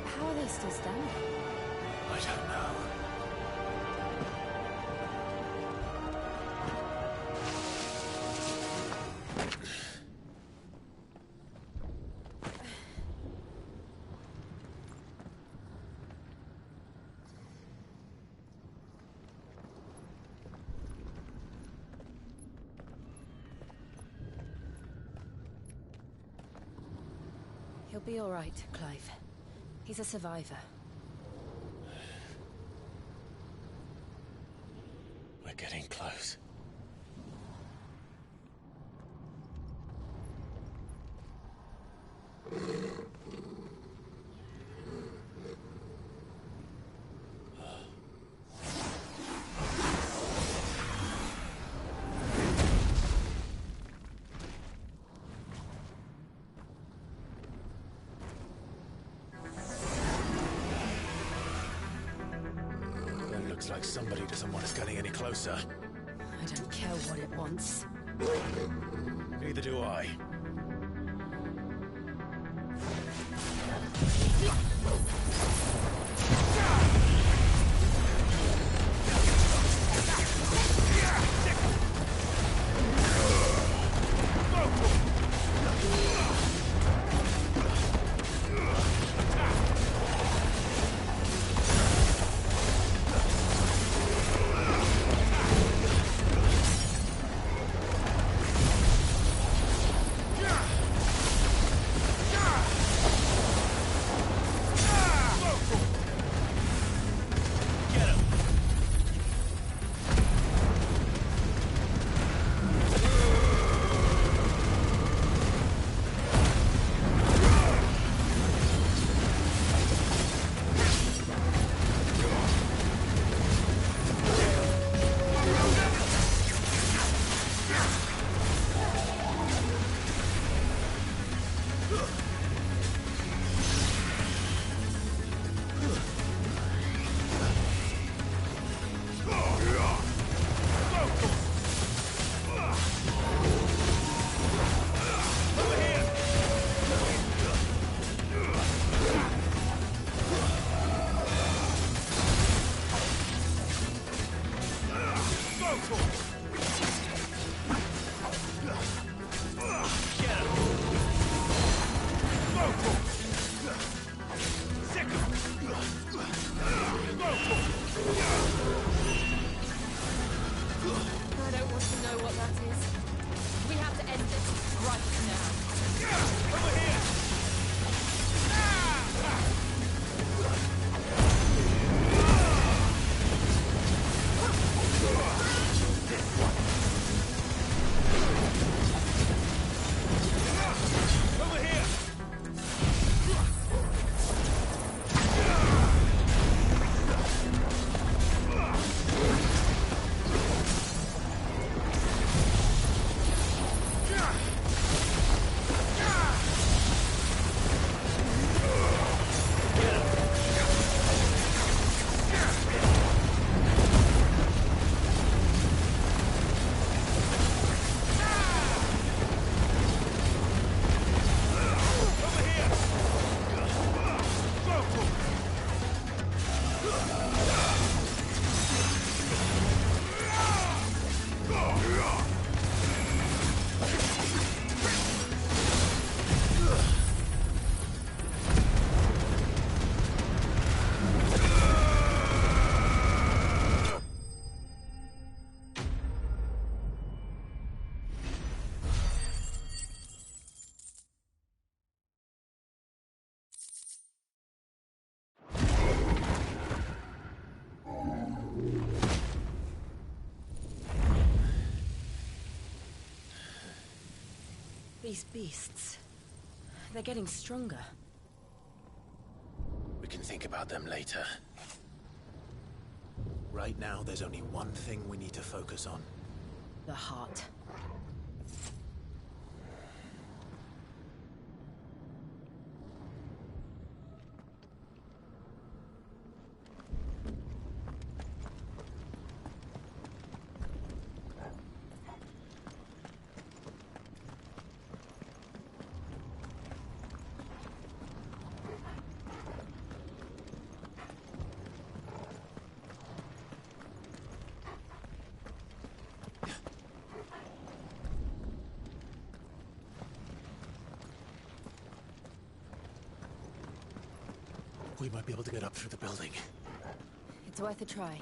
How are they still standing? I don't know. He'll be all right, Clive. He's a survivor. We're getting close. Looks like somebody doesn't want us getting any closer. I don't care what it wants. Neither do I. These beasts... they're getting stronger. We can think about them later. Right now, there's only one thing we need to focus on. The heart. We might be able to get up through the building. It's worth a try.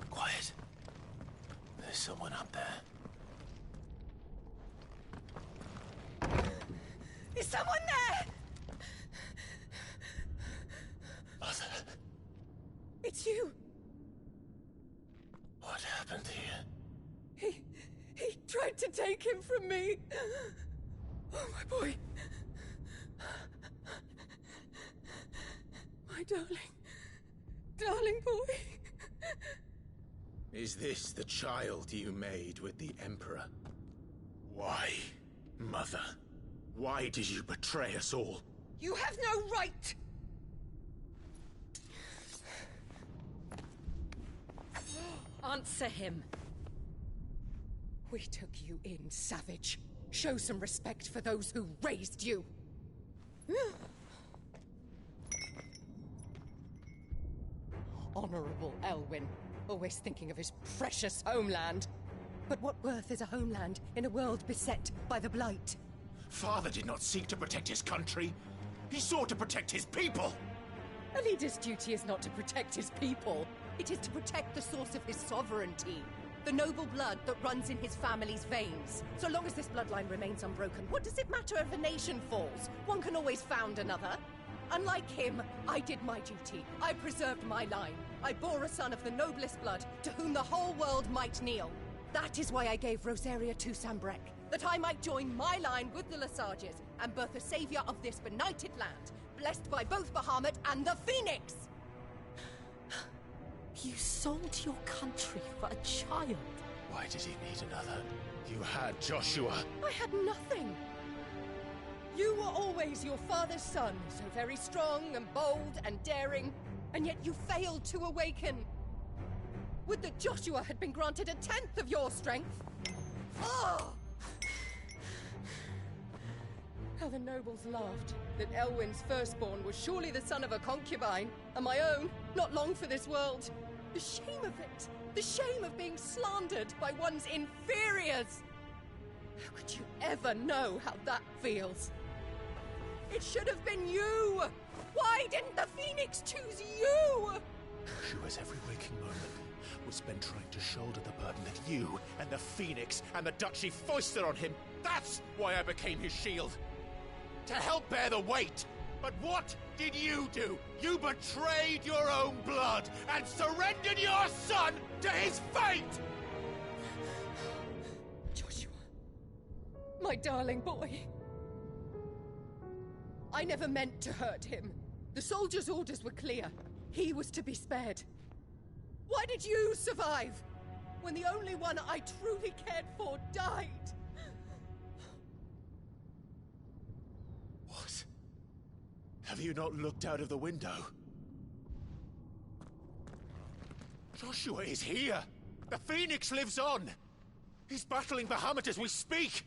Quiet. There's someone up there. Is someone there? Mother. It's you. What happened here? He tried to take him from me. Oh, my boy. My darling boy. Is this the child you made with the Emperor? Why, Mother? Why did you betray us all? You have no right! Answer him. We took you in, savage. Show some respect for those who raised you. Honorable Elwyn, always thinking of his precious homeland. But what worth is a homeland in a world beset by the Blight? Father did not seek to protect his country. He sought to protect his people. A leader's duty is not to protect his people. It is to protect the source of his sovereignty. The noble blood that runs in his family's veins. So long as this bloodline remains unbroken, what does it matter if a nation falls? One can always found another. Unlike him, I did my duty. I preserved my line. I bore a son of the noblest blood, to whom the whole world might kneel. That is why I gave Rosaria to Sambrek, that I might join my line with the Lesages and birth a savior of this benighted land, blessed by both Bahamut and the Phoenix! You sold your country for a child. Why did he need another? You had Joshua. I had nothing. You were always your father's son, so very strong and bold and daring, and yet you failed to awaken. Would that Joshua had been granted 1/10 of your strength? Oh! How the nobles laughed that Elwyn's firstborn was surely the son of a concubine, and my own, not long for this world. The shame of it! The shame of being slandered by one's inferiors! How could you ever know how that feels? It should have been you! Why didn't the Phoenix choose you? Joshua's every waking moment was spent trying to shoulder the burden that you and the Phoenix and the Duchy foisted on him. That's why I became his shield. To help bear the weight. But what did you do? You betrayed your own blood and surrendered your son to his fate! Joshua, my darling boy. I never meant to hurt him. The soldiers' orders were clear. He was to be spared. Why did you survive when the only one I truly cared for died? What? Have you not looked out of the window? Joshua is here! The Phoenix lives on! He's battling Bahamut as we speak!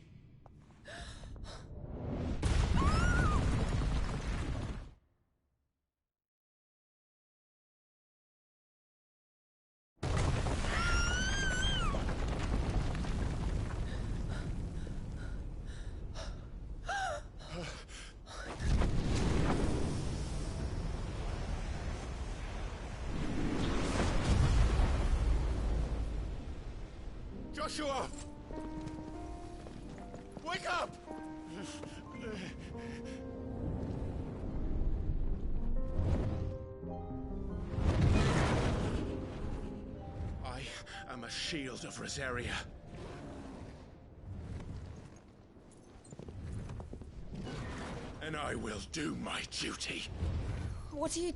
Joshua! Wake up! I am a shield of Rosaria. And I will do my duty. What are you...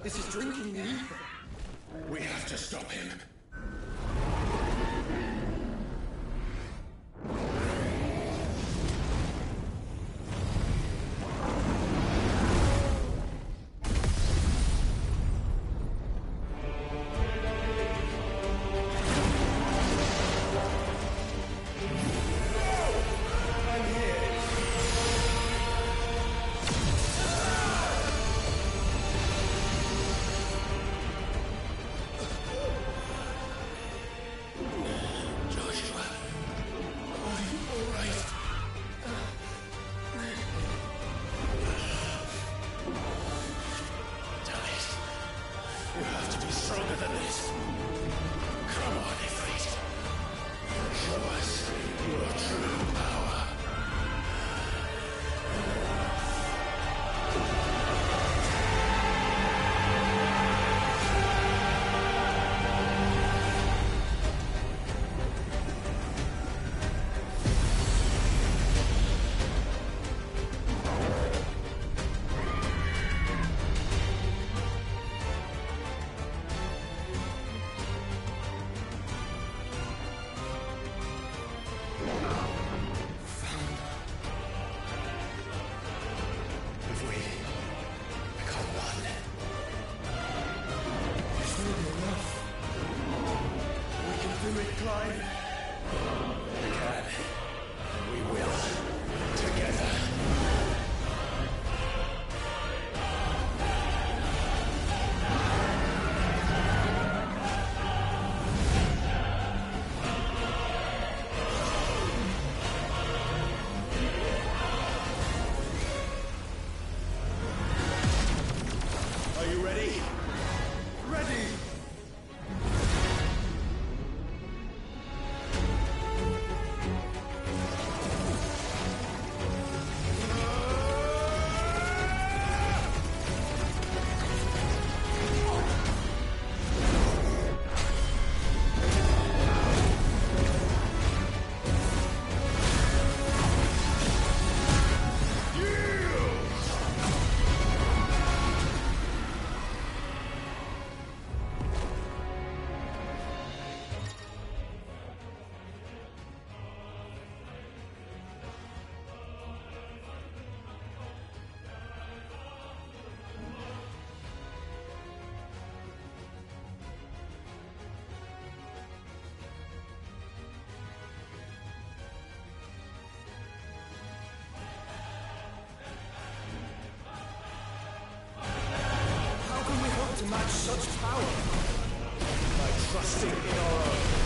This is drinking you. We have to stop him. To match such power by trusting in our own.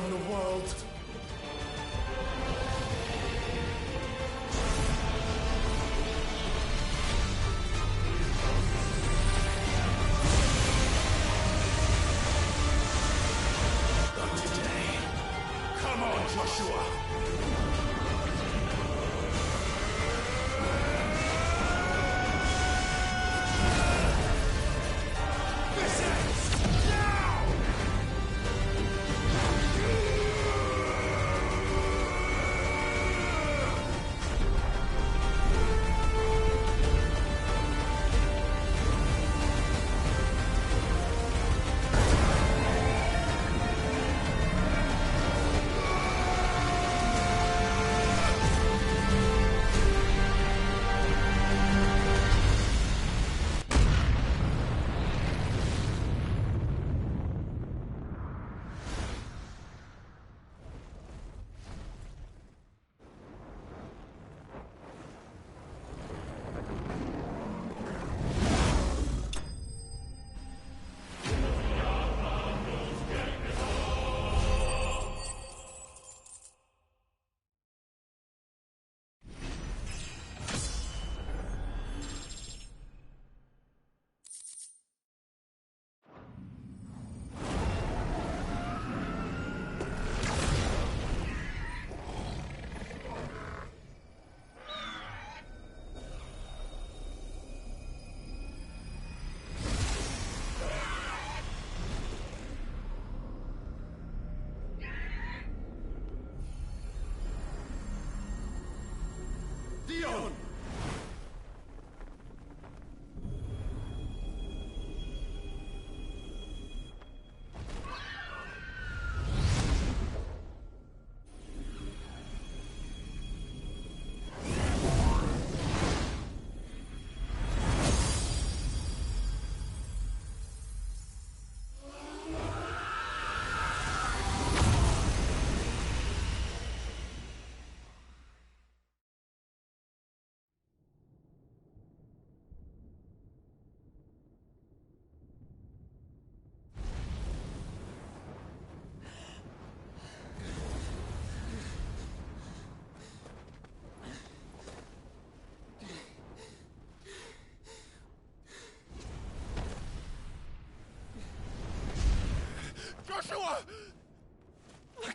on the world. Not today. Come on, Joshua! Dion! Joshua!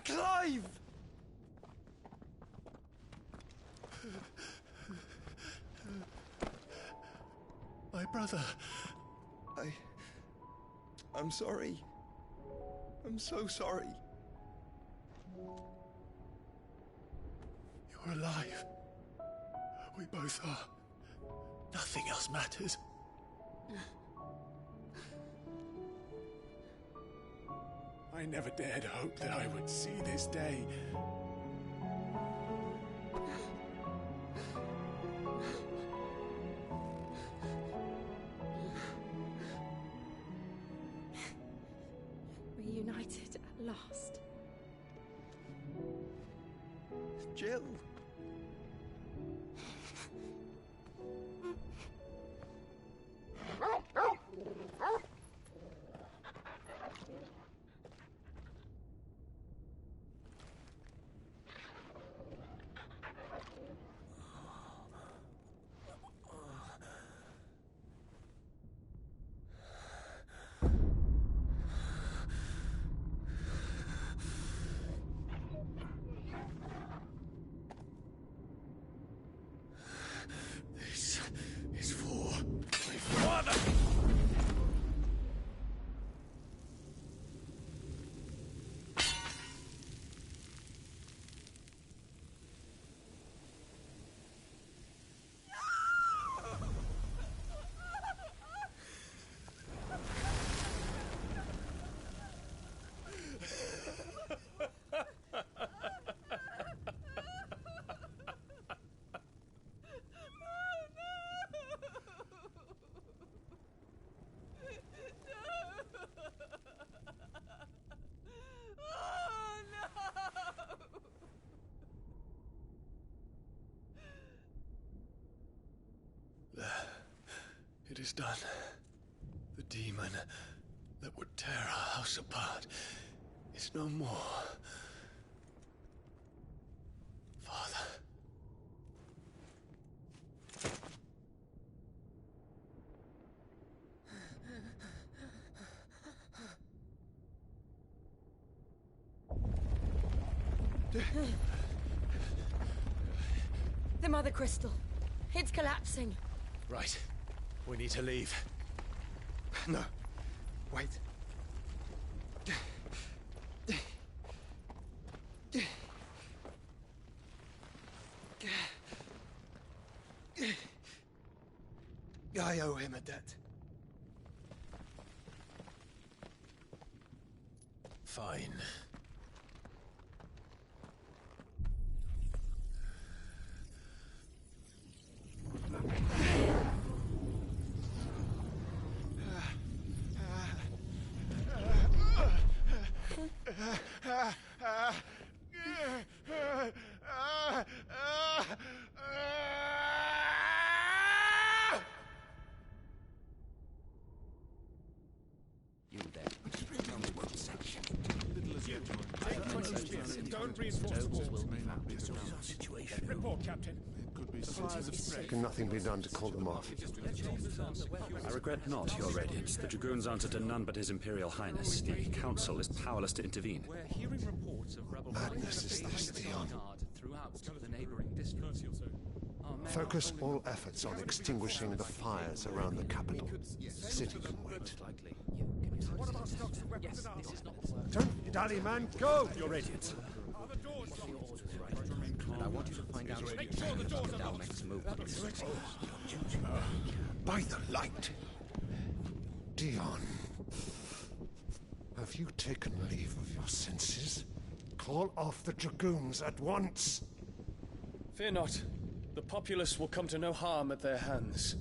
Clive! My brother. I'm sorry. I'm so sorry. You're alive. We both are. Nothing else matters. I never dared hope that I would see this day. Reunited at last. Jill. This is for my father! It is done. The demon that would tear our house apart is no more. The Mother Crystal. It's collapsing. Right. We need to leave. No. Wait. I owe him a debt. Fine. You there. Tell me what section. Don't reinforce the walls. Situation. Report, Captain. Can nothing be done to call them off? I regret not, Your Radiance. The Dragoons answer to none but His Imperial Highness. The Council is powerless to intervene. We're hearing reports of rebel Madness is this, Dion. throughout the neighboring districts. Focus all efforts on extinguishing the fires around the capital. The city can wait. What about stocks of weapons and armor? Don't dally, man, go! Your Radiance. And I want you to find out Make sure the doors are locked. Dalmec's movements. By the light! Dion, have you taken leave of your senses? Call off the Dragoons at once! Fear not. The populace will come to no harm at their hands.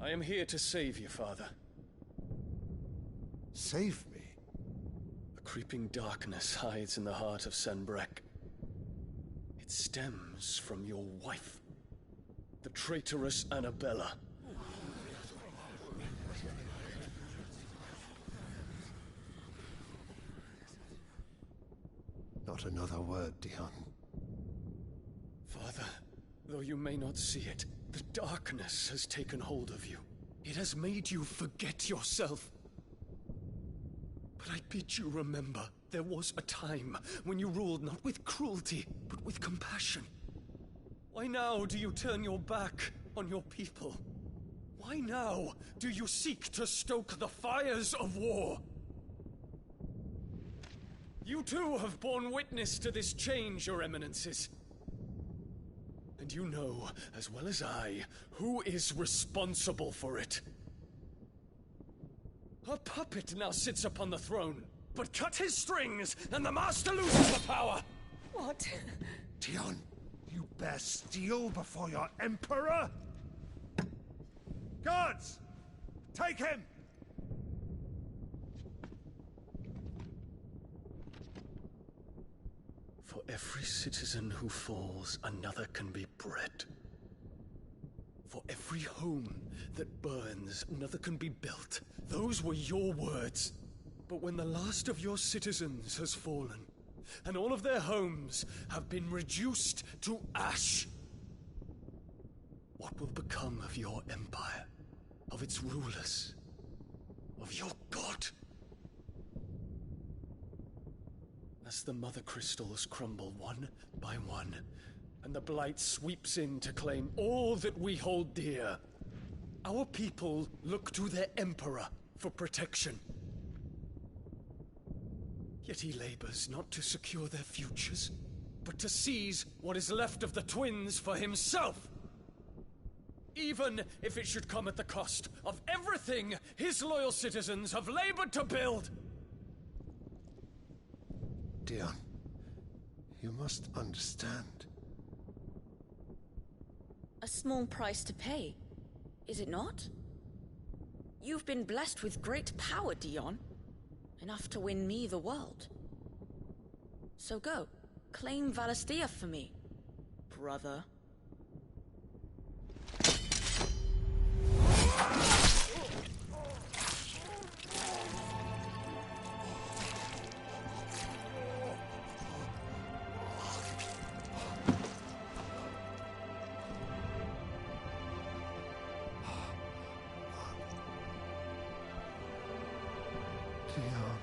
I am here to save you, Father. Save me? A creeping darkness hides in the heart of Sanbreque. It stems from your wife, the traitorous Annabella. Not another word, Dion. Father, though you may not see it, the darkness has taken hold of you. It has made you forget yourself. But I bid you remember, there was a time when you ruled not with cruelty, but with compassion. Why now do you turn your back on your people? Why now do you seek to stoke the fires of war? You too have borne witness to this change, Your Eminences. And you know, as well as I, who is responsible for it. A puppet now sits upon the throne, but cut his strings, and the Master loses the power! What? Dion, you bear steel before your Emperor? Guards! Take him! For every citizen who falls, another can be bred. For every home that burns, another can be built. Those were your words. But when the last of your citizens has fallen, and all of their homes have been reduced to ash, what will become of your empire, of its rulers, of your god? As the Mother Crystals crumble one by one, and the Blight sweeps in to claim all that we hold dear, our people look to their Emperor for protection. Yet he labors not to secure their futures, but to seize what is left of the twins for himself. Even if it should come at the cost of everything his loyal citizens have labored to build. Dion, you must understand. A small price to pay, is it not? You've been blessed with great power, Dion. Enough to win me the world. So go, claim Valisthea for me, brother. Theon.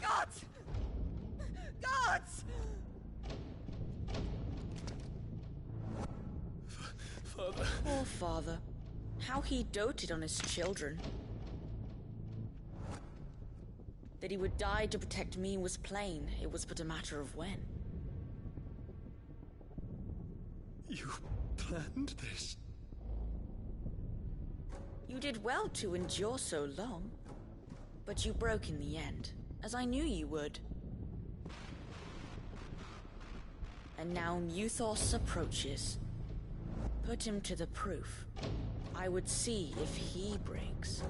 Gods! Gods! Father. Poor father. How he doted on his children. That he would die to protect me was plain. It was but a matter of when. You planned this? You did well to endure so long. But you broke in the end, as I knew you would. And now Muthos approaches. Put him to the proof. I would see if he breaks.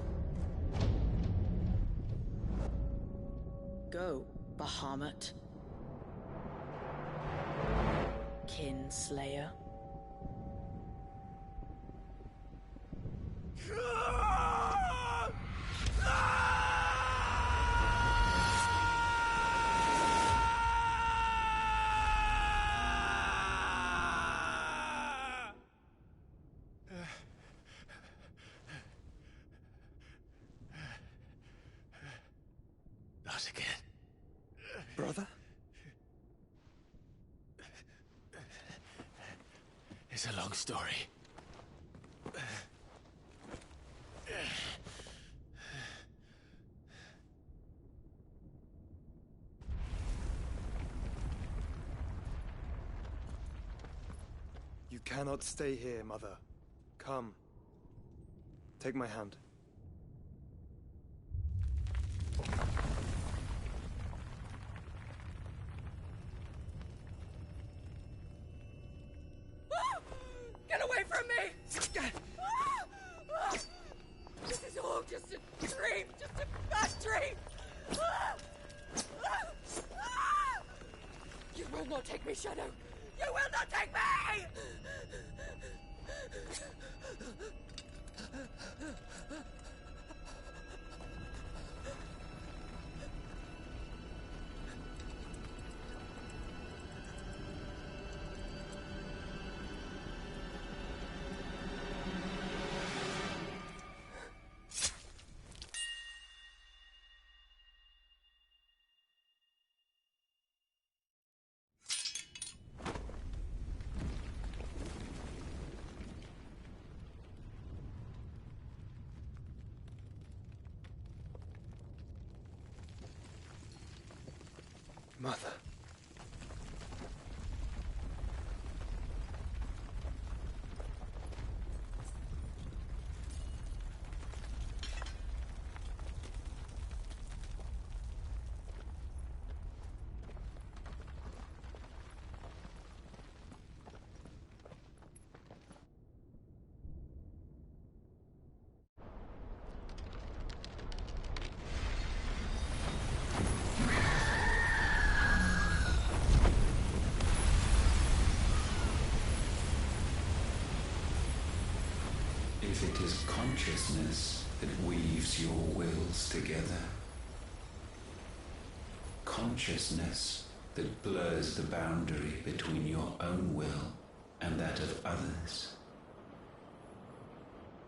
Go, Bahamut. Kinslayer. Not again. Brother? It's a long story. You cannot stay here, Mother. Come. Take my hand. Get away from me! This is all just a dream, just a bad dream! You will not take me, Shadow! You will not take me! Mother. If it is consciousness that weaves your wills together, consciousness that blurs the boundary between your own will and that of others,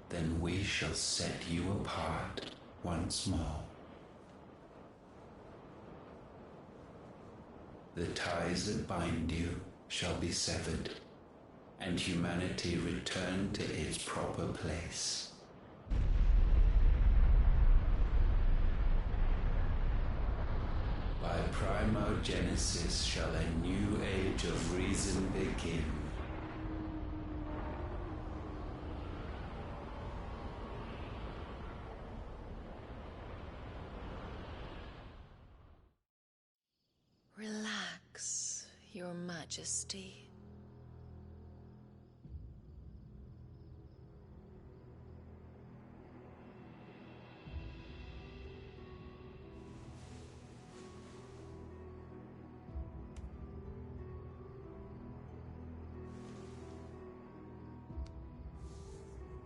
then we shall set you apart once more. The ties that bind you shall be severed, and humanity return to its proper place. By primogenesis shall a new age of reason begin. Relax, Your Majesty.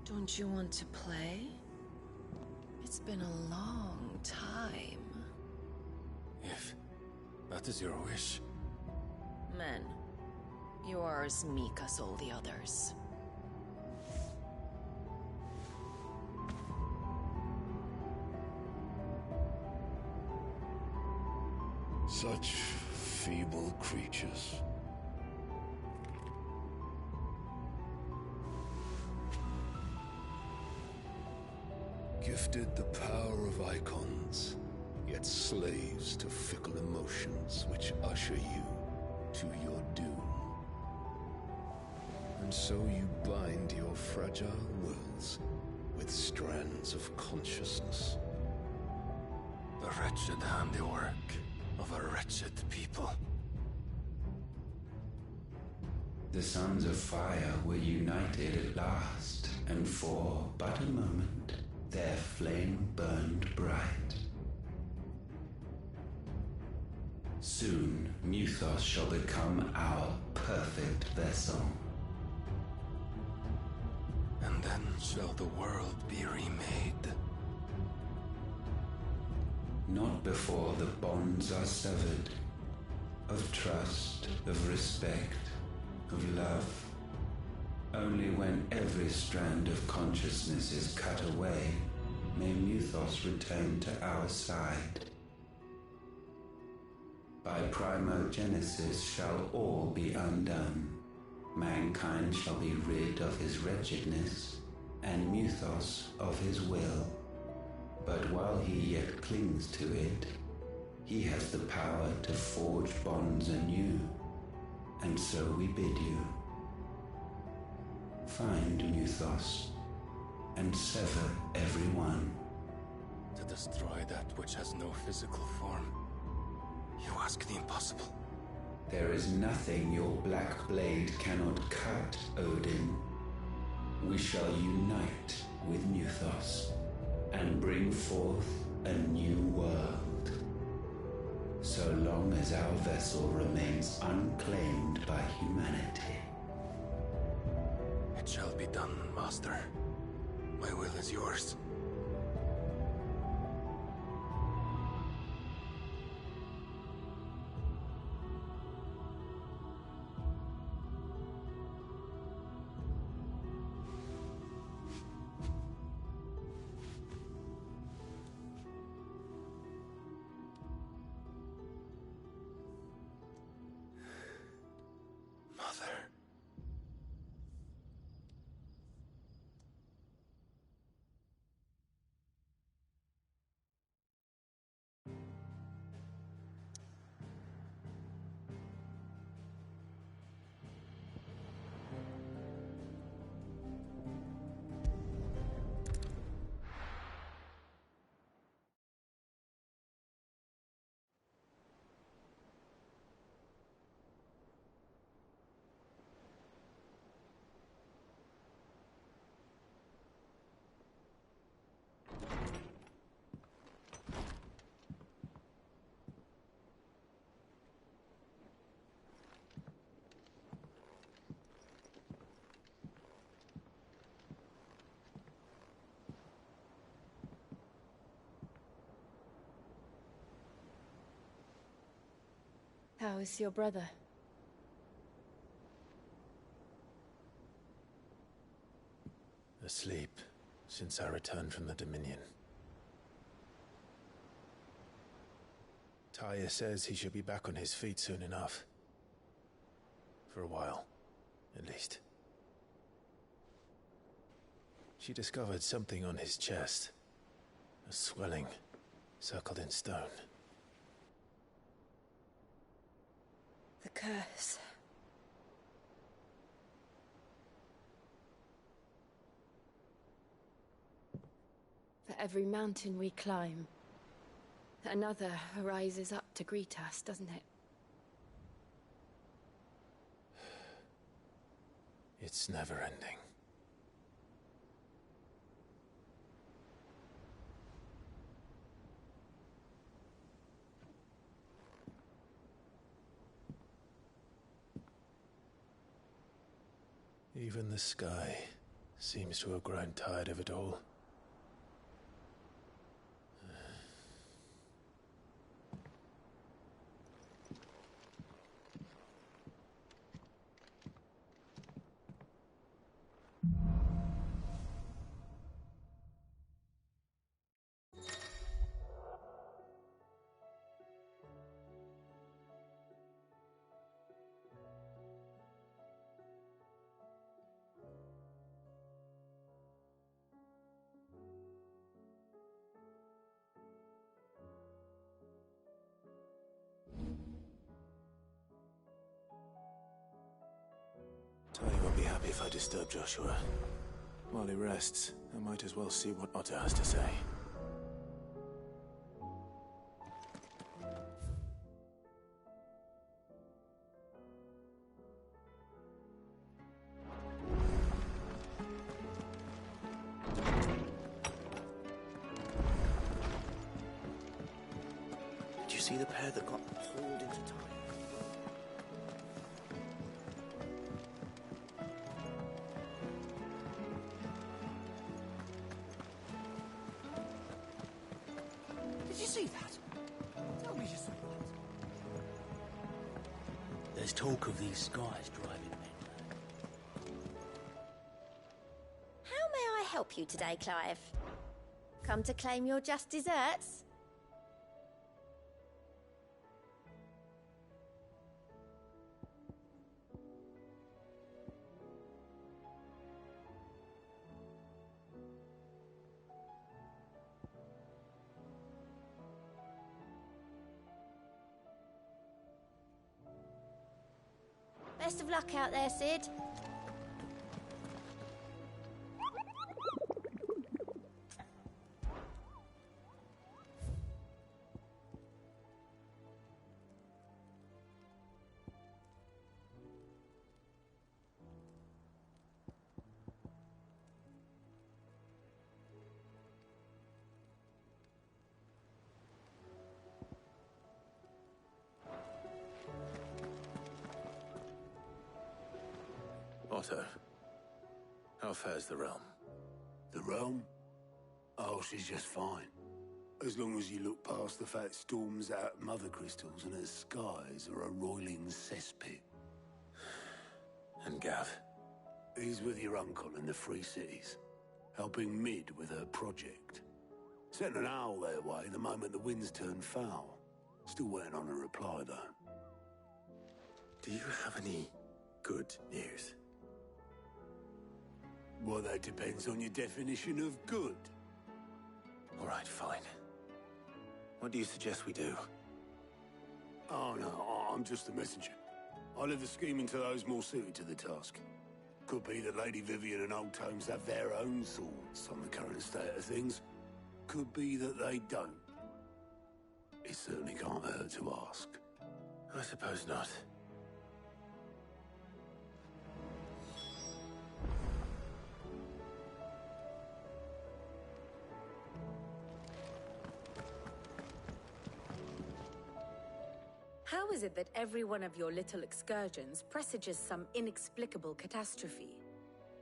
Don't you want to play? It's been a long time. If that is your wish. Men, you are as meek as all the others. Such feeble creatures. Gifted the power of icons, yet slaves to fickle emotions which usher you to your doom. And so you bind your fragile wills with strands of consciousness. The wretched handiwork of a wretched people. The Sons of Fire were united at last, and for but a moment, their flame burned bright. Soon, Mythos shall become our perfect vessel. And then shall the world be remade. Not before the bonds are severed, of trust, of respect, of love. Only when every strand of consciousness is cut away, may Mythos return to our side. By primogenesis shall all be undone. Mankind shall be rid of his wretchedness, and Mythos of his will. But while he yet clings to it, he has the power to forge bonds anew, and so we bid you. Find Mythos, and sever every one. To destroy that which has no physical form, you ask the impossible. There is nothing your black blade cannot cut, Odin. We shall unite with Mythos, and bring forth a new world. So long as our vessel remains unclaimed by humanity. It shall be done, Master. My will is yours. How is your brother? Asleep, since I returned from the Dominion. Tyr says he should be back on his feet soon enough. For a while, at least. She discovered something on his chest. A swelling, circled in stone. The curse. For every mountain we climb, another rises up to greet us, doesn't it? It's never ending. Even the sky seems to have grown tired of it all. if I disturb Joshua. While he rests, I might as well see what Otto has to say. Did you see the pair that got hauled into time? Did you see that? Tell me you saw that. There's talk of these skies driving men. How may I help you today, Clive? Come to claim your just desserts? Best of luck out there, Sid. Otto, how fares the realm? The realm? Oh, she's just fine. As long as you look past the fact storms out mother crystals and her skies are a roiling cesspit. And Gav? He's with your uncle in the Free Cities, helping Mid with her project. Sent an owl their way the moment the winds turned foul. Still waiting on a reply, though. Do you have any good news? Well, that depends on your definition of good. All right, fine. What do you suggest we do? Oh, no, I'm just the messenger. I leave the scheming to those more suited to the task. Could be that Lady Vivian and Old Tomes have their own thoughts on the current state of things. Could be that they don't. It certainly can't hurt to ask. I suppose not. How is it that every one of your little excursions presages some inexplicable catastrophe?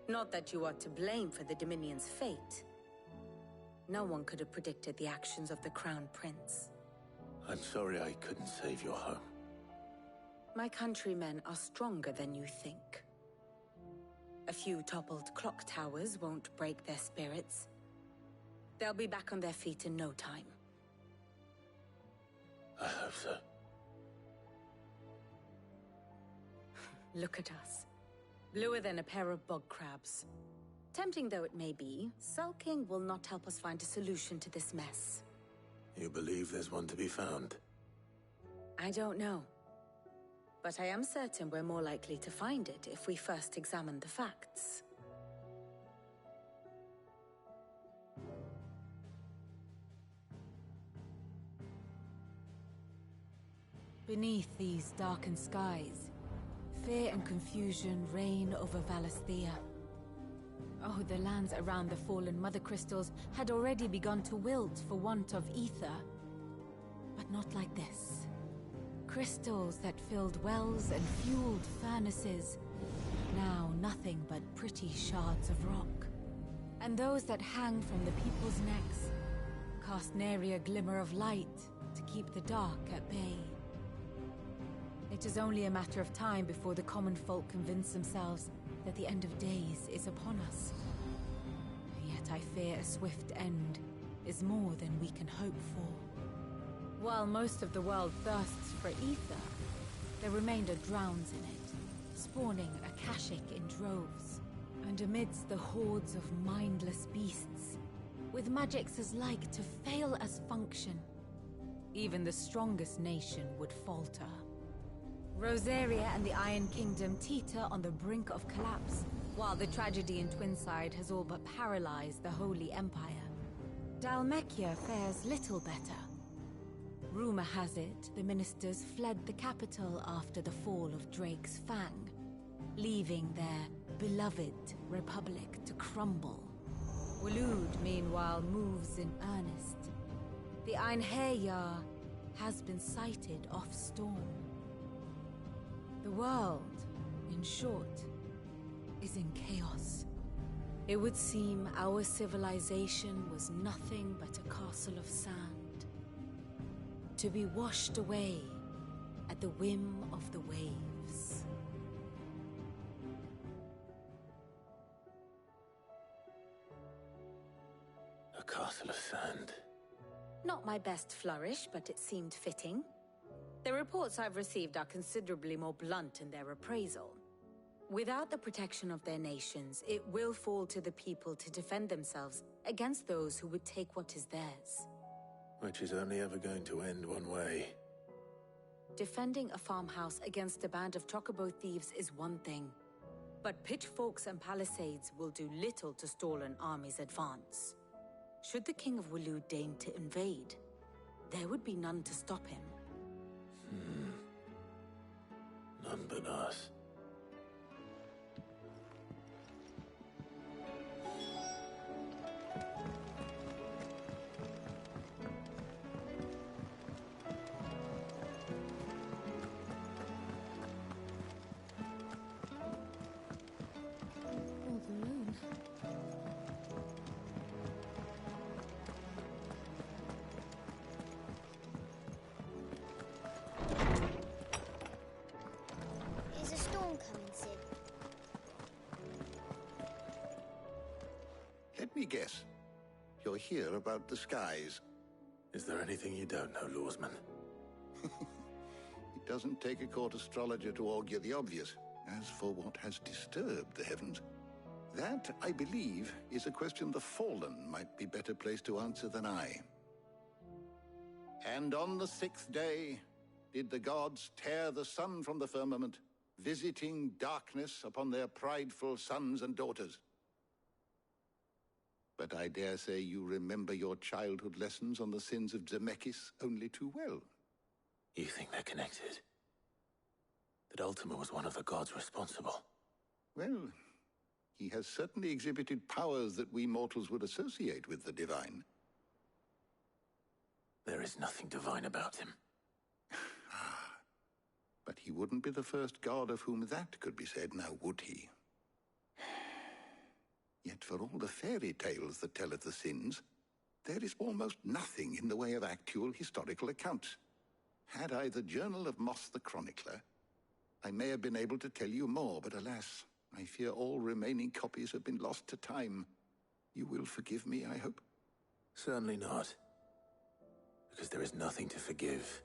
Not that you are to blame for the Dominion's fate. No one could have predicted the actions of the Crown Prince. I'm sorry I couldn't save your home. My countrymen are stronger than you think. A few toppled clock towers won't break their spirits. They'll be back on their feet in no time. I hope so. Look at us. Bluer than a pair of bog crabs. Tempting though it may be, sulking will not help us find a solution to this mess. You believe there's one to be found? I don't know. But I am certain we're more likely to find it if we first examine the facts. Beneath these darkened skies, fear and confusion reign over Valisthea. Oh, the lands around the fallen Mother Crystals had already begun to wilt for want of ether. But not like this. Crystals that filled wells and fueled furnaces. Now nothing but pretty shards of rock. And those that hang from the people's necks cast nary a glimmer of light to keep the dark at bay. It is only a matter of time before the common folk convince themselves that the end of days is upon us. Yet I fear a swift end is more than we can hope for. While most of the world thirsts for ether, the remainder drowns in it, spawning Akashic in droves. And amidst the hordes of mindless beasts, with magics as like to fail as function, even the strongest nation would falter. Rosaria and the Iron Kingdom teeter on the brink of collapse, While the tragedy in Twinside has all but paralyzed the Holy Empire, Dhalmekia fares little better. Rumor has it the ministers fled the capital after the fall of Drake's Fang, leaving their beloved republic to crumble. Waloed, meanwhile, moves in earnest. The Einherjar has been sighted off Storm. The world, in short, is in chaos. It would seem our civilization was nothing but a castle of sand, to be washed away at the whim of the waves. A castle of sand. Not my best flourish, but it seemed fitting. The reports I've received are considerably more blunt in their appraisal. Without the protection of their nations, it will fall to the people to defend themselves against those who would take what is theirs. Which is only ever going to end one way. Defending a farmhouse against a band of chocobo thieves is one thing, but pitchforks and palisades will do little to stall an army's advance. Should the King of Waloed deign to invade, there would be none to stop him. None but us. Is a storm coming, Sid? Let me guess. You're here about the skies. Is there anything you don't know, Lawsman? It doesn't take a court astrologer to augur the obvious. As for what has disturbed the heavens, that, I believe, is a question the Fallen might be better placed to answer than I. And on the 6th day did the gods tear the sun from the firmament, visiting darkness upon their prideful sons and daughters. But I dare say you remember your childhood lessons on the sins of Zemeckis only too well. You think they're connected? That Ultima was one of the gods responsible? Well, he has certainly exhibited powers that we mortals would associate with the divine. There is nothing divine about him. But he wouldn't be the first god of whom that could be said, now would he? Yet for all the fairy tales that tell of the sins, there is almost nothing in the way of actual historical accounts. Had I the Journal of Moss the Chronicler, I may have been able to tell you more, but alas, I fear all remaining copies have been lost to time. You will forgive me, I hope? Certainly not. Because there is nothing to forgive.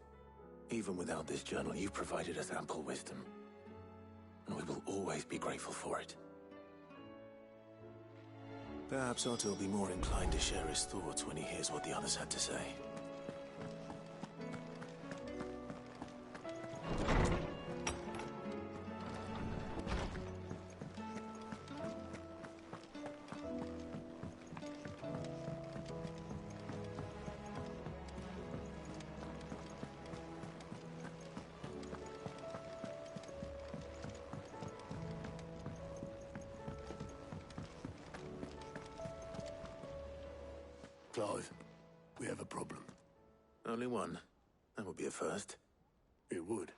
Even without this journal, you've provided us ample wisdom. And we will always be grateful for it. Perhaps Otto will be more inclined to share his thoughts when he hears what the others had to say. Clive, we have a problem. Only one. That would be a first. It would.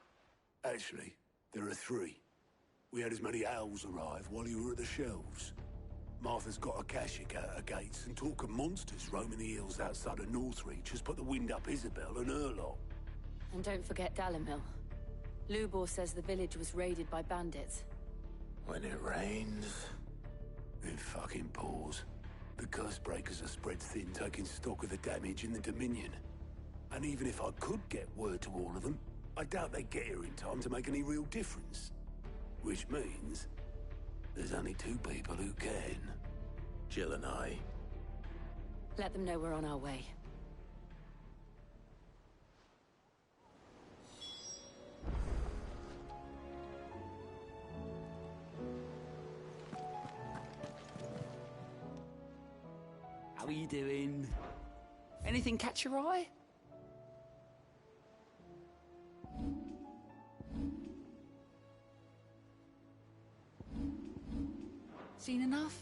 Actually, there are 3. We had as many owls arrive while you were at the shelves. Martha's got a Kashik at her gates, and talk of monsters roaming the hills outside of Northreach has put the wind up Isabel and her lot. And don't forget Dalimil. Lubor says the village was raided by bandits. When it rains... It fucking pours. The Cursebreakers are spread thin, taking stock of the damage in the Dominion. And even if I could get word to all of them, I doubt they'd get here in time to make any real difference. Which means there's only 2 people who can. Jill and I. Let them know we're on our way. doing? Anything catch your eye? Seen enough?